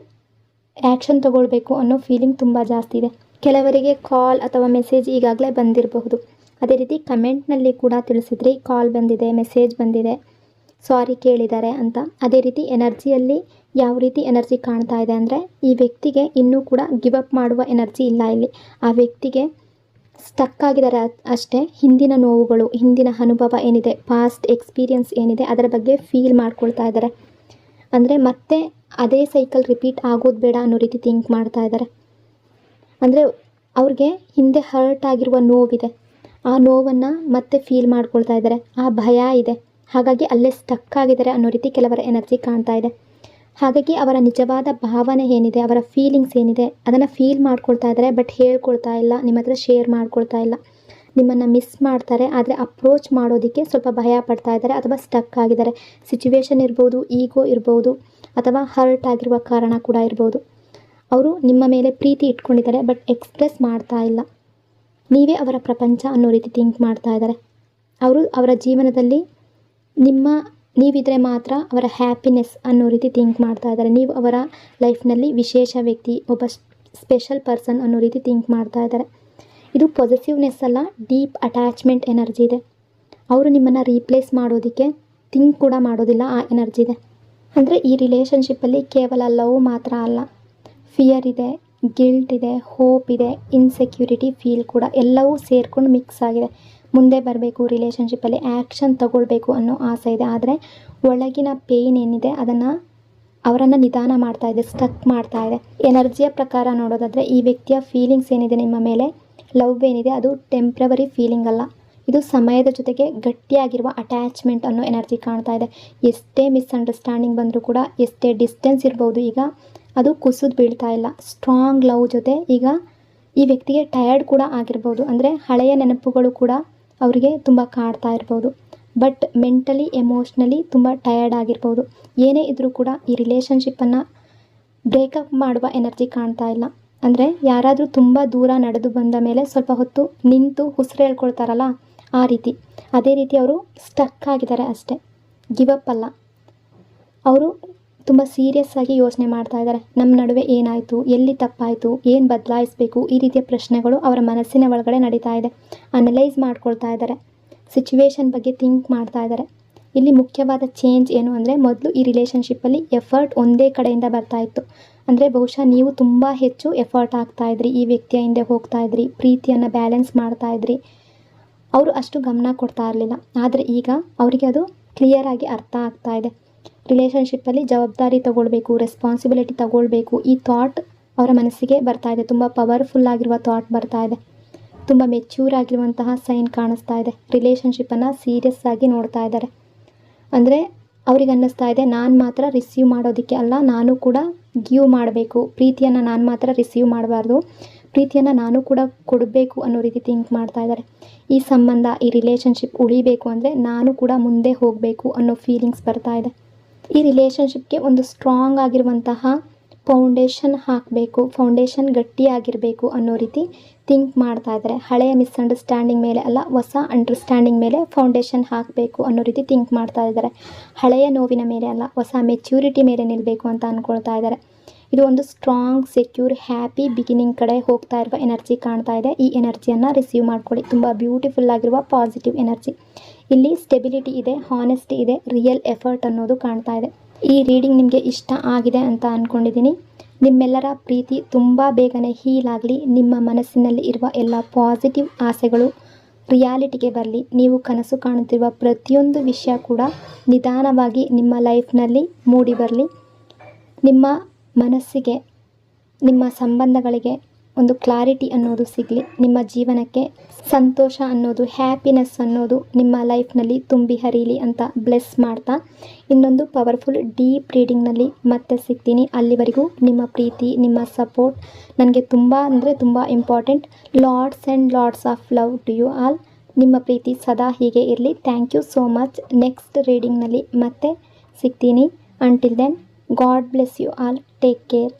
ಆ್ಯಕ್ಷನ್ ತಗೊಳ್ಬೇಕು ಅನ್ನೋ ಫೀಲಿಂಗ್ ತುಂಬ ಜಾಸ್ತಿ ಇದೆ. ಕೆಲವರಿಗೆ ಕಾಲ್ ಅಥವಾ ಮೆಸೇಜ್ ಈಗಾಗಲೇ ಬಂದಿರಬಹುದು. ಅದೇ ರೀತಿ ಕಮೆಂಟ್ನಲ್ಲಿ ಕೂಡ ತಿಳಿಸಿದ್ರಿ, ಕಾಲ್ ಬಂದಿದೆ, ಮೆಸೇಜ್ ಬಂದಿದೆ, ಸಾರಿ ಕೇಳಿದ್ದಾರೆ ಅಂತ. ಅದೇ ರೀತಿ ಎನರ್ಜಿಯಲ್ಲಿ ಯಾವ ರೀತಿ ಎನರ್ಜಿ ಕಾಣ್ತಾ ಇದೆ ಅಂದರೆ, ಈ ವ್ಯಕ್ತಿಗೆ ಇನ್ನೂ ಕೂಡ ಗಿವ್ ಅಪ್ ಮಾಡುವ ಎನರ್ಜಿ ಇಲ್ಲ ಇಲ್ಲಿ. ಆ ವ್ಯಕ್ತಿಗೆ ಸ್ಟಕ್ ಆಗಿದ್ದಾರೆ ಅಷ್ಟೇ. ಹಿಂದಿನ ನೋವುಗಳು, ಹಿಂದಿನ ಅನುಭವ ಏನಿದೆ, ಪಾಸ್ಟ್ ಎಕ್ಸ್ಪೀರಿಯನ್ಸ್ ಏನಿದೆ, ಅದರ ಬಗ್ಗೆ ಫೀಲ್ ಮಾಡ್ಕೊಳ್ತಾ ಇದ್ದಾರೆ. ಅಂದರೆ ಮತ್ತೆ ಅದೇ ಸೈಕಲ್ ರಿಪೀಟ್ ಆಗೋದು ಬೇಡ ಅನ್ನೋ ರೀತಿ ಥಿಂಕ್ ಮಾಡ್ತಾ ಇದ್ದಾರೆ. ಅಂದರೆ ಅವ್ರಿಗೆ ಹಿಂದೆ ಹರ್ಟ್ ಆಗಿರುವ ನೋವಿದೆ, ಆ ನೋವನ್ನು ಮತ್ತೆ ಫೀಲ್ ಮಾಡ್ಕೊಳ್ತಾ ಇದ್ದಾರೆ. ಆ ಭಯ ಇದೆ, ಹಾಗಾಗಿ ಅಲ್ಲೇ ಸ್ಟಕ್ ಆಗಿದ್ದಾರೆ ಅನ್ನೋ ರೀತಿ ಕೆಲವರ ಎನರ್ಜಿ ಕಾಣ್ತಾ ಇದೆ. ಹಾಗಾಗಿ ಅವರ ನಿಜವಾದ ಭಾವನೆ ಏನಿದೆ, ಅವರ ಫೀಲಿಂಗ್ಸ್ ಏನಿದೆ, ಅದನ್ನು ಫೀಲ್ ಮಾಡ್ಕೊಳ್ತಾ ಇದ್ದಾರೆ, ಬಟ್ ಹೇಳ್ಕೊಳ್ತಾ ಇಲ್ಲ, ನಿಮ್ಮ ಹತ್ರ ಶೇರ್ ಮಾಡ್ಕೊಳ್ತಾ ಇಲ್ಲ. ನಿಮ್ಮನ್ನು ಮಿಸ್ ಮಾಡ್ತಾರೆ, ಆದರೆ ಅಪ್ರೋಚ್ ಮಾಡೋದಕ್ಕೆ ಸ್ವಲ್ಪ ಭಯ ಪಡ್ತಾ ಇದ್ದಾರೆ ಅಥವಾ ಸ್ಟಕ್ ಆಗಿದ್ದಾರೆ. ಸಿಚುವೇಶನ್ ಇರ್ಬೋದು, ಈಗೋ ಇರ್ಬೋದು, ಅಥವಾ ಹರ್ಟ್ ಆಗಿರುವ ಕಾರಣ ಕೂಡ ಇರ್ಬೋದು. ಅವರು ನಿಮ್ಮ ಮೇಲೆ ಪ್ರೀತಿ ಇಟ್ಕೊಂಡಿದ್ದಾರೆ, ಬಟ್ ಎಕ್ಸ್ಪ್ರೆಸ್ ಮಾಡ್ತಾ ಇಲ್ಲ. ನೀವೇ ಅವರ ಪ್ರಪಂಚ ಅನ್ನೋ ರೀತಿ ಥಿಂಕ್ ಮಾಡ್ತಾ ಇದ್ದಾರೆ. ಅವರು ಅವರ ಜೀವನದಲ್ಲಿ ನೀವಿದ್ರೆ ಮಾತ್ರ ಅವರ ಹ್ಯಾಪಿನೆಸ್ ಅನ್ನೋ ರೀತಿ ಥಿಂಕ್ ಮಾಡ್ತಾ ಇದ್ದಾರೆ. ನೀವು ಅವರ ಲೈಫ್ನಲ್ಲಿ ವಿಶೇಷ ವ್ಯಕ್ತಿ, ಒಬ್ಬ ಸ್ಪೆಷಲ್ ಪರ್ಸನ್ ಅನ್ನೋ ರೀತಿ ಥಿಂಕ್ ಮಾಡ್ತಾ ಇದ್ದಾರೆ. ಇದು ಪಾಸಿಟಿವ್ನೆಸ್ ಅಲ್ಲ, ಡೀಪ್ ಅಟ್ಯಾಚ್ಮೆಂಟ್ ಎನರ್ಜಿ ಇದೆ. ಅವರು ನಿಮ್ಮನ್ನು ರೀಪ್ಲೇಸ್ ಮಾಡೋದಕ್ಕೆ ಥಿಂಕ್ ಕೂಡ ಮಾಡೋದಿಲ್ಲ, ಆ ಎನರ್ಜಿ ಇದೆ. ಅಂದರೆ ಈ ರಿಲೇಷನ್ಶಿಪ್ಪಲ್ಲಿ ಕೇವಲ ಲವ್ ಮಾತ್ರ ಅಲ್ಲ, ಫಿಯರ್ ಇದೆ, ಗಿಲ್ಟ್ ಇದೆ, ಹೋಪ್ ಇದೆ, ಇನ್ಸೆಕ್ಯೂರಿಟಿ ಫೀಲ್ ಕೂಡ ಎಲ್ಲವೂ ಸೇರ್ಕೊಂಡು ಮಿಕ್ಸ್ ಆಗಿದೆ. ಮುಂದೆ ಬರಬೇಕು, ರಿಲೇಷನ್ಶಿಪ್ಪಲ್ಲಿ ಆ್ಯಕ್ಷನ್ ತಗೊಳ್ಬೇಕು ಅನ್ನೋ ಆಸೆ ಇದೆ. ಆದರೆ ಒಳಗಿನ ಪೇಯ್ನ್ ಏನಿದೆ ಅವರನ್ನು ನಿಧಾನ ಮಾಡ್ತಾ ಇದೆ, ಸ್ಟಕ್ ಮಾಡ್ತಾ ಇದೆ. ಎನರ್ಜಿಯ ಪ್ರಕಾರ ನೋಡೋದಾದರೆ ಈ ವ್ಯಕ್ತಿಯ ಫೀಲಿಂಗ್ಸ್ ಏನಿದೆ ನಿಮ್ಮ ಮೇಲೆ, ಲವ್ ಏನಿದೆ, ಅದು ಟೆಂಪ್ರವರಿ ಫೀಲಿಂಗ್ ಅಲ್ಲ, ಇದು ಸಮಯದ ಜೊತೆಗೆ ಗಟ್ಟಿಯಾಗಿರುವ ಅಟ್ಯಾಚ್ಮೆಂಟ್ ಅನ್ನೋ ಎನರ್ಜಿ ಕಾಣ್ತಾ ಇದೆ. ಎಷ್ಟೇ ಮಿಸ್ಅಂಡರ್ಸ್ಟ್ಯಾಂಡಿಂಗ್ ಬಂದರೂ ಕೂಡ, ಎಷ್ಟೇ ಡಿಸ್ಟೆನ್ಸ್ ಇರ್ಬೋದು, ಈಗ ಅದು ಕುಸಿದು ಬೀಳ್ತಾ ಇಲ್ಲ. ಸ್ಟ್ರಾಂಗ್ ಲವ್ ಜೊತೆ ಈಗ ಈ ವ್ಯಕ್ತಿಗೆ ಟಯರ್ಡ್ ಕೂಡ ಆಗಿರ್ಬೋದು. ಅಂದರೆ ಹಳೆಯ ನೆನಪುಗಳು ಕೂಡ ಅವರಿಗೆ ತುಂಬ ಕಾಡ್ತಾ ಇರ್ಬೋದು, ಬಟ್ ಮೆಂಟಲಿ ಎಮೋಷ್ನಲಿ ತುಂಬ ಟಯರ್ಡ್ ಆಗಿರ್ಬೋದು. ಏನೇ ಇದ್ದರೂ ಕೂಡ ಈ ರಿಲೇಷನ್ಶಿಪ್ಪನ್ನು ಬ್ರೇಕಪ್ ಮಾಡುವ ಎನರ್ಜಿ ಕಾಣ್ತಾ ಇಲ್ಲ. ಅಂದರೆ ಯಾರಾದರೂ ತುಂಬ ದೂರ ನಡೆದು ಬಂದ ಮೇಲೆ ಸ್ವಲ್ಪ ಹೊತ್ತು ನಿಂತು ಉಸಿರು ಹೇಳ್ಕೊಳ್ತಾರಲ್ಲ, ಆ ರೀತಿ. ಅದೇ ರೀತಿ ಅವರು ಸ್ಟಕ್ ಆಗಿದ್ದಾರೆ ಅಷ್ಟೇ, ಗಿವ್ ಅಪ್ ಅಲ್ಲ. ಅವರು ತುಂಬ ಸೀರಿಯಸ್ ಆಗಿ ಯೋಚನೆ ಮಾಡ್ತಾ ಇದ್ದಾರೆ. ನಮ್ಮ ನಡುವೆ ಏನಾಯಿತು, ಎಲ್ಲಿ ತಪ್ಪಾಯಿತು, ಏನು ಬದಲಾಯಿಸಬೇಕು, ಈ ರೀತಿಯ ಪ್ರಶ್ನೆಗಳು ಅವರ ಮನಸ್ಸಿನ ಒಳಗಡೆ ನಡೀತಾ ಇದೆ. ಅನಲೈಸ್ ಮಾಡ್ಕೊಳ್ತಾ ಇದ್ದಾರೆ, ಸಿಚುವೇಶನ್ ಬಗ್ಗೆ ಥಿಂಕ್ ಮಾಡ್ತಾ ಇದ್ದಾರೆ. ಇಲ್ಲಿ ಮುಖ್ಯವಾದ ಚೇಂಜ್ ಏನು ಅಂದರೆ, ಮೊದಲು ಈ ರಿಲೇಷನ್ಶಿಪ್ಪಲ್ಲಿ ಎಫರ್ಟ್ ಒಂದೇ ಕಡೆಯಿಂದ ಬರ್ತಾ ಇತ್ತು. ಅಂದರೆ ಬಹುಶಃ ನೀವು ತುಂಬ ಹೆಚ್ಚು ಎಫರ್ಟ್ ಹಾಕ್ತಾಯಿದ್ರಿ, ಈ ವ್ಯಕ್ತಿಯ ಹಿಂದೆ ಹೋಗ್ತಾಯಿದ್ರಿ, ಪ್ರೀತಿಯನ್ನು ಬ್ಯಾಲೆನ್ಸ್ ಮಾಡ್ತಾಯಿದ್ರಿ. ಅವರು ಅಷ್ಟು ಗಮನ ಕೊಡ್ತಾ ಇರಲಿಲ್ಲ. ಆದರೆ ಈಗ ಅವರಿಗೆ ಅದು ಕ್ಲಿಯರಾಗಿ ಅರ್ಥ ಆಗ್ತಾ ಇದೆ. ರಿಲೇಷನ್ಶಿಪ್ಪಲ್ಲಿ ಜವಾಬ್ದಾರಿ ತಗೊಳ್ಬೇಕು, ರೆಸ್ಪಾನ್ಸಿಬಿಲಿಟಿ ತಗೊಳ್ಬೇಕು, ಈ ಥಾಟ್ ಅವರ ಮನಸ್ಸಿಗೆ ಬರ್ತಾ ಇದೆ. ತುಂಬ ಪವರ್ಫುಲ್ ಆಗಿರುವ ಥಾಟ್ ಬರ್ತಾ ಇದೆ. ತುಂಬ ಮೆಚ್ಯೂರ್ ಆಗಿರುವಂತಹ ಸೈನ್ ಕಾಣಿಸ್ತಾ ಇದೆ. ರಿಲೇಷನ್ಶಿಪ್ಪನ್ನು ಸೀರಿಯಸ್ ಆಗಿ ನೋಡ್ತಾ ಇದ್ದಾರೆ. ಅಂದರೆ ಅವ್ರಿಗೆ ಅನ್ನಿಸ್ತಾ ಇದೆ, ನಾನು ಮಾತ್ರ ರಿಸೀವ್ ಮಾಡೋದಕ್ಕೆ ಅಲ್ಲ, ನಾನು ಕೂಡ ಗಿವ್ ಮಾಡಬೇಕು. ಪ್ರೀತಿಯನ್ನು ನಾನು ಮಾತ್ರ ರಿಸೀವ್ ಮಾಡಬಾರ್ದು, ಪ್ರೀತಿಯನ್ನು ನಾನು ಕೂಡ ಕೊಡಬೇಕು ಅನ್ನೋ ರೀತಿ ಥಿಂಕ್ ಮಾಡ್ತಾ ಇದ್ದಾರೆ. ಈ ಸಂಬಂಧ, ಈ ರಿಲೇಷನ್ಶಿಪ್ ಉಳಿಬೇಕು ಅಂದರೆ ನಾನು ಕೂಡ ಮುಂದೆ ಹೋಗಬೇಕು ಅನ್ನೋ ಫೀಲಿಂಗ್ಸ್ ಬರ್ತಾ ಇದೆ. ಈ ರಿಲೇಷನ್ಶಿಪ್ಗೆ ಒಂದು ಸ್ಟ್ರಾಂಗ್ ಆಗಿರುವಂತಹ ಫೌಂಡೇಶನ್ ಹಾಕಬೇಕು, ಫೌಂಡೇಶನ್ ಗಟ್ಟಿಯಾಗಿರಬೇಕು ಅನ್ನೋ ರೀತಿ ಥಿಂಕ್ ಮಾಡ್ತಾ ಇದ್ದಾರೆ. ಹಳೆಯ ಮಿಸ್ಅಂಡರ್ಸ್ಟ್ಯಾಂಡಿಂಗ್ ಮೇಲೆ ಅಲ್ಲ, ಹೊಸ ಅಂಡರ್ಸ್ಟ್ಯಾಂಡಿಂಗ್ ಮೇಲೆ ಫೌಂಡೇಶನ್ ಹಾಕಬೇಕು ಅನ್ನೋ ರೀತಿ ಥಿಂಕ್ ಮಾಡ್ತಾ ಇದ್ದಾರೆ. ಹಳೆಯ ನೋವಿನ ಮೇಲೆ ಅಲ್ಲ, ಹೊಸ ಮೆಚ್ಯೂರಿಟಿ ಮೇಲೆ ನಿಲ್ಲಬೇಕು ಅಂತ ಅಂದ್ಕೊಳ್ತಾ ಇದ್ದಾರೆ. ಇದು ಒಂದು ಸ್ಟ್ರಾಂಗ್, ಸೆಕ್ಯೂರ್, ಹ್ಯಾಪಿ ಬಿಗಿನಿಂಗ್ ಕಡೆ ಹೋಗ್ತಾ ಇರುವ ಎನರ್ಜಿ ಕಾಣ್ತಾ ಇದೆ. ಈ ಎನರ್ಜಿಯನ್ನು ರಿಸೀವ್ ಮಾಡ್ಕೊಳ್ಳಿ. ತುಂಬ ಬ್ಯೂಟಿಫುಲ್ ಆಗಿರುವ ಪಾಸಿಟಿವ್ ಎನರ್ಜಿ. ಇಲ್ಲಿ ಸ್ಟೆಬಿಲಿಟಿ ಇದೆ, ಹಾನೆಸ್ಟಿ ಇದೆ, ರಿಯಲ್ ಎಫರ್ಟ್ ಅನ್ನೋದು ಕಾಣ್ತಾ ಇದೆ. ಈ ರೀಡಿಂಗ್ ನಿಮಗೆ ಇಷ್ಟ ಆಗಿದೆ ಅಂತ ಅಂದ್ಕೊಂಡಿದ್ದೀನಿ. ನಿಮ್ಮೆಲ್ಲರ ಪ್ರೀತಿ ತುಂಬ ಬೇಗನೆ ಹೀಲ್ ಆಗಲಿ. ನಿಮ್ಮ ಮನಸ್ಸಿನಲ್ಲಿ ಇರುವ ಎಲ್ಲ ಪಾಸಿಟಿವ್ ಆಸೆಗಳು ರಿಯಾಲಿಟಿಗೆ ಬರಲಿ. ನೀವು ಕನಸು ಕಾಣುತ್ತಿರುವ ಪ್ರತಿಯೊಂದು ವಿಷಯ ಕೂಡ ನಿಧಾನವಾಗಿ ನಿಮ್ಮ ಲೈಫ್ನಲ್ಲಿ ಮೂಡಿ ಬರಲಿ. ನಿಮ್ಮ ಮನಸ್ಸಿಗೆ, ನಿಮ್ಮ ಸಂಬಂಧಗಳಿಗೆ ಒಂದು ಕ್ಲಾರಿಟಿ ಅನ್ನೋದು ಸಿಗಲಿ. ನಿಮ್ಮ ಜೀವನಕ್ಕೆ ಸಂತೋಷ ಅನ್ನೋದು, ಹ್ಯಾಪಿನೆಸ್ ಅನ್ನೋದು ನಿಮ್ಮ ಲೈಫ್ನಲ್ಲಿ ತುಂಬಿ ಹರಿಯಲಿ ಅಂತ ಬ್ಲೆಸ್ ಮಾಡ್ತಾ ಇನ್ನೊಂದು ಪವರ್ಫುಲ್ ಡೀಪ್ ರೀಡಿಂಗ್ನಲ್ಲಿ ಮತ್ತೆ ಸಿಗ್ತೀನಿ. ಅಲ್ಲಿವರೆಗೂ ನಿಮ್ಮ ಪ್ರೀತಿ, ನಿಮ್ಮ ಸಪೋರ್ಟ್ ನನಗೆ ತುಂಬ ಅಂದರೆ ತುಂಬ important. Lots and lots of love to you all. ನಿಮ್ಮ ಪ್ರೀತಿ ಸದಾ ಹೀಗೆ ಇರಲಿ. Thank you so much. Next ರೀಡಿಂಗ್ನಲ್ಲಿ ಮತ್ತೆ ಸಿಗ್ತೀನಿ. Until then, God bless you all. Take care.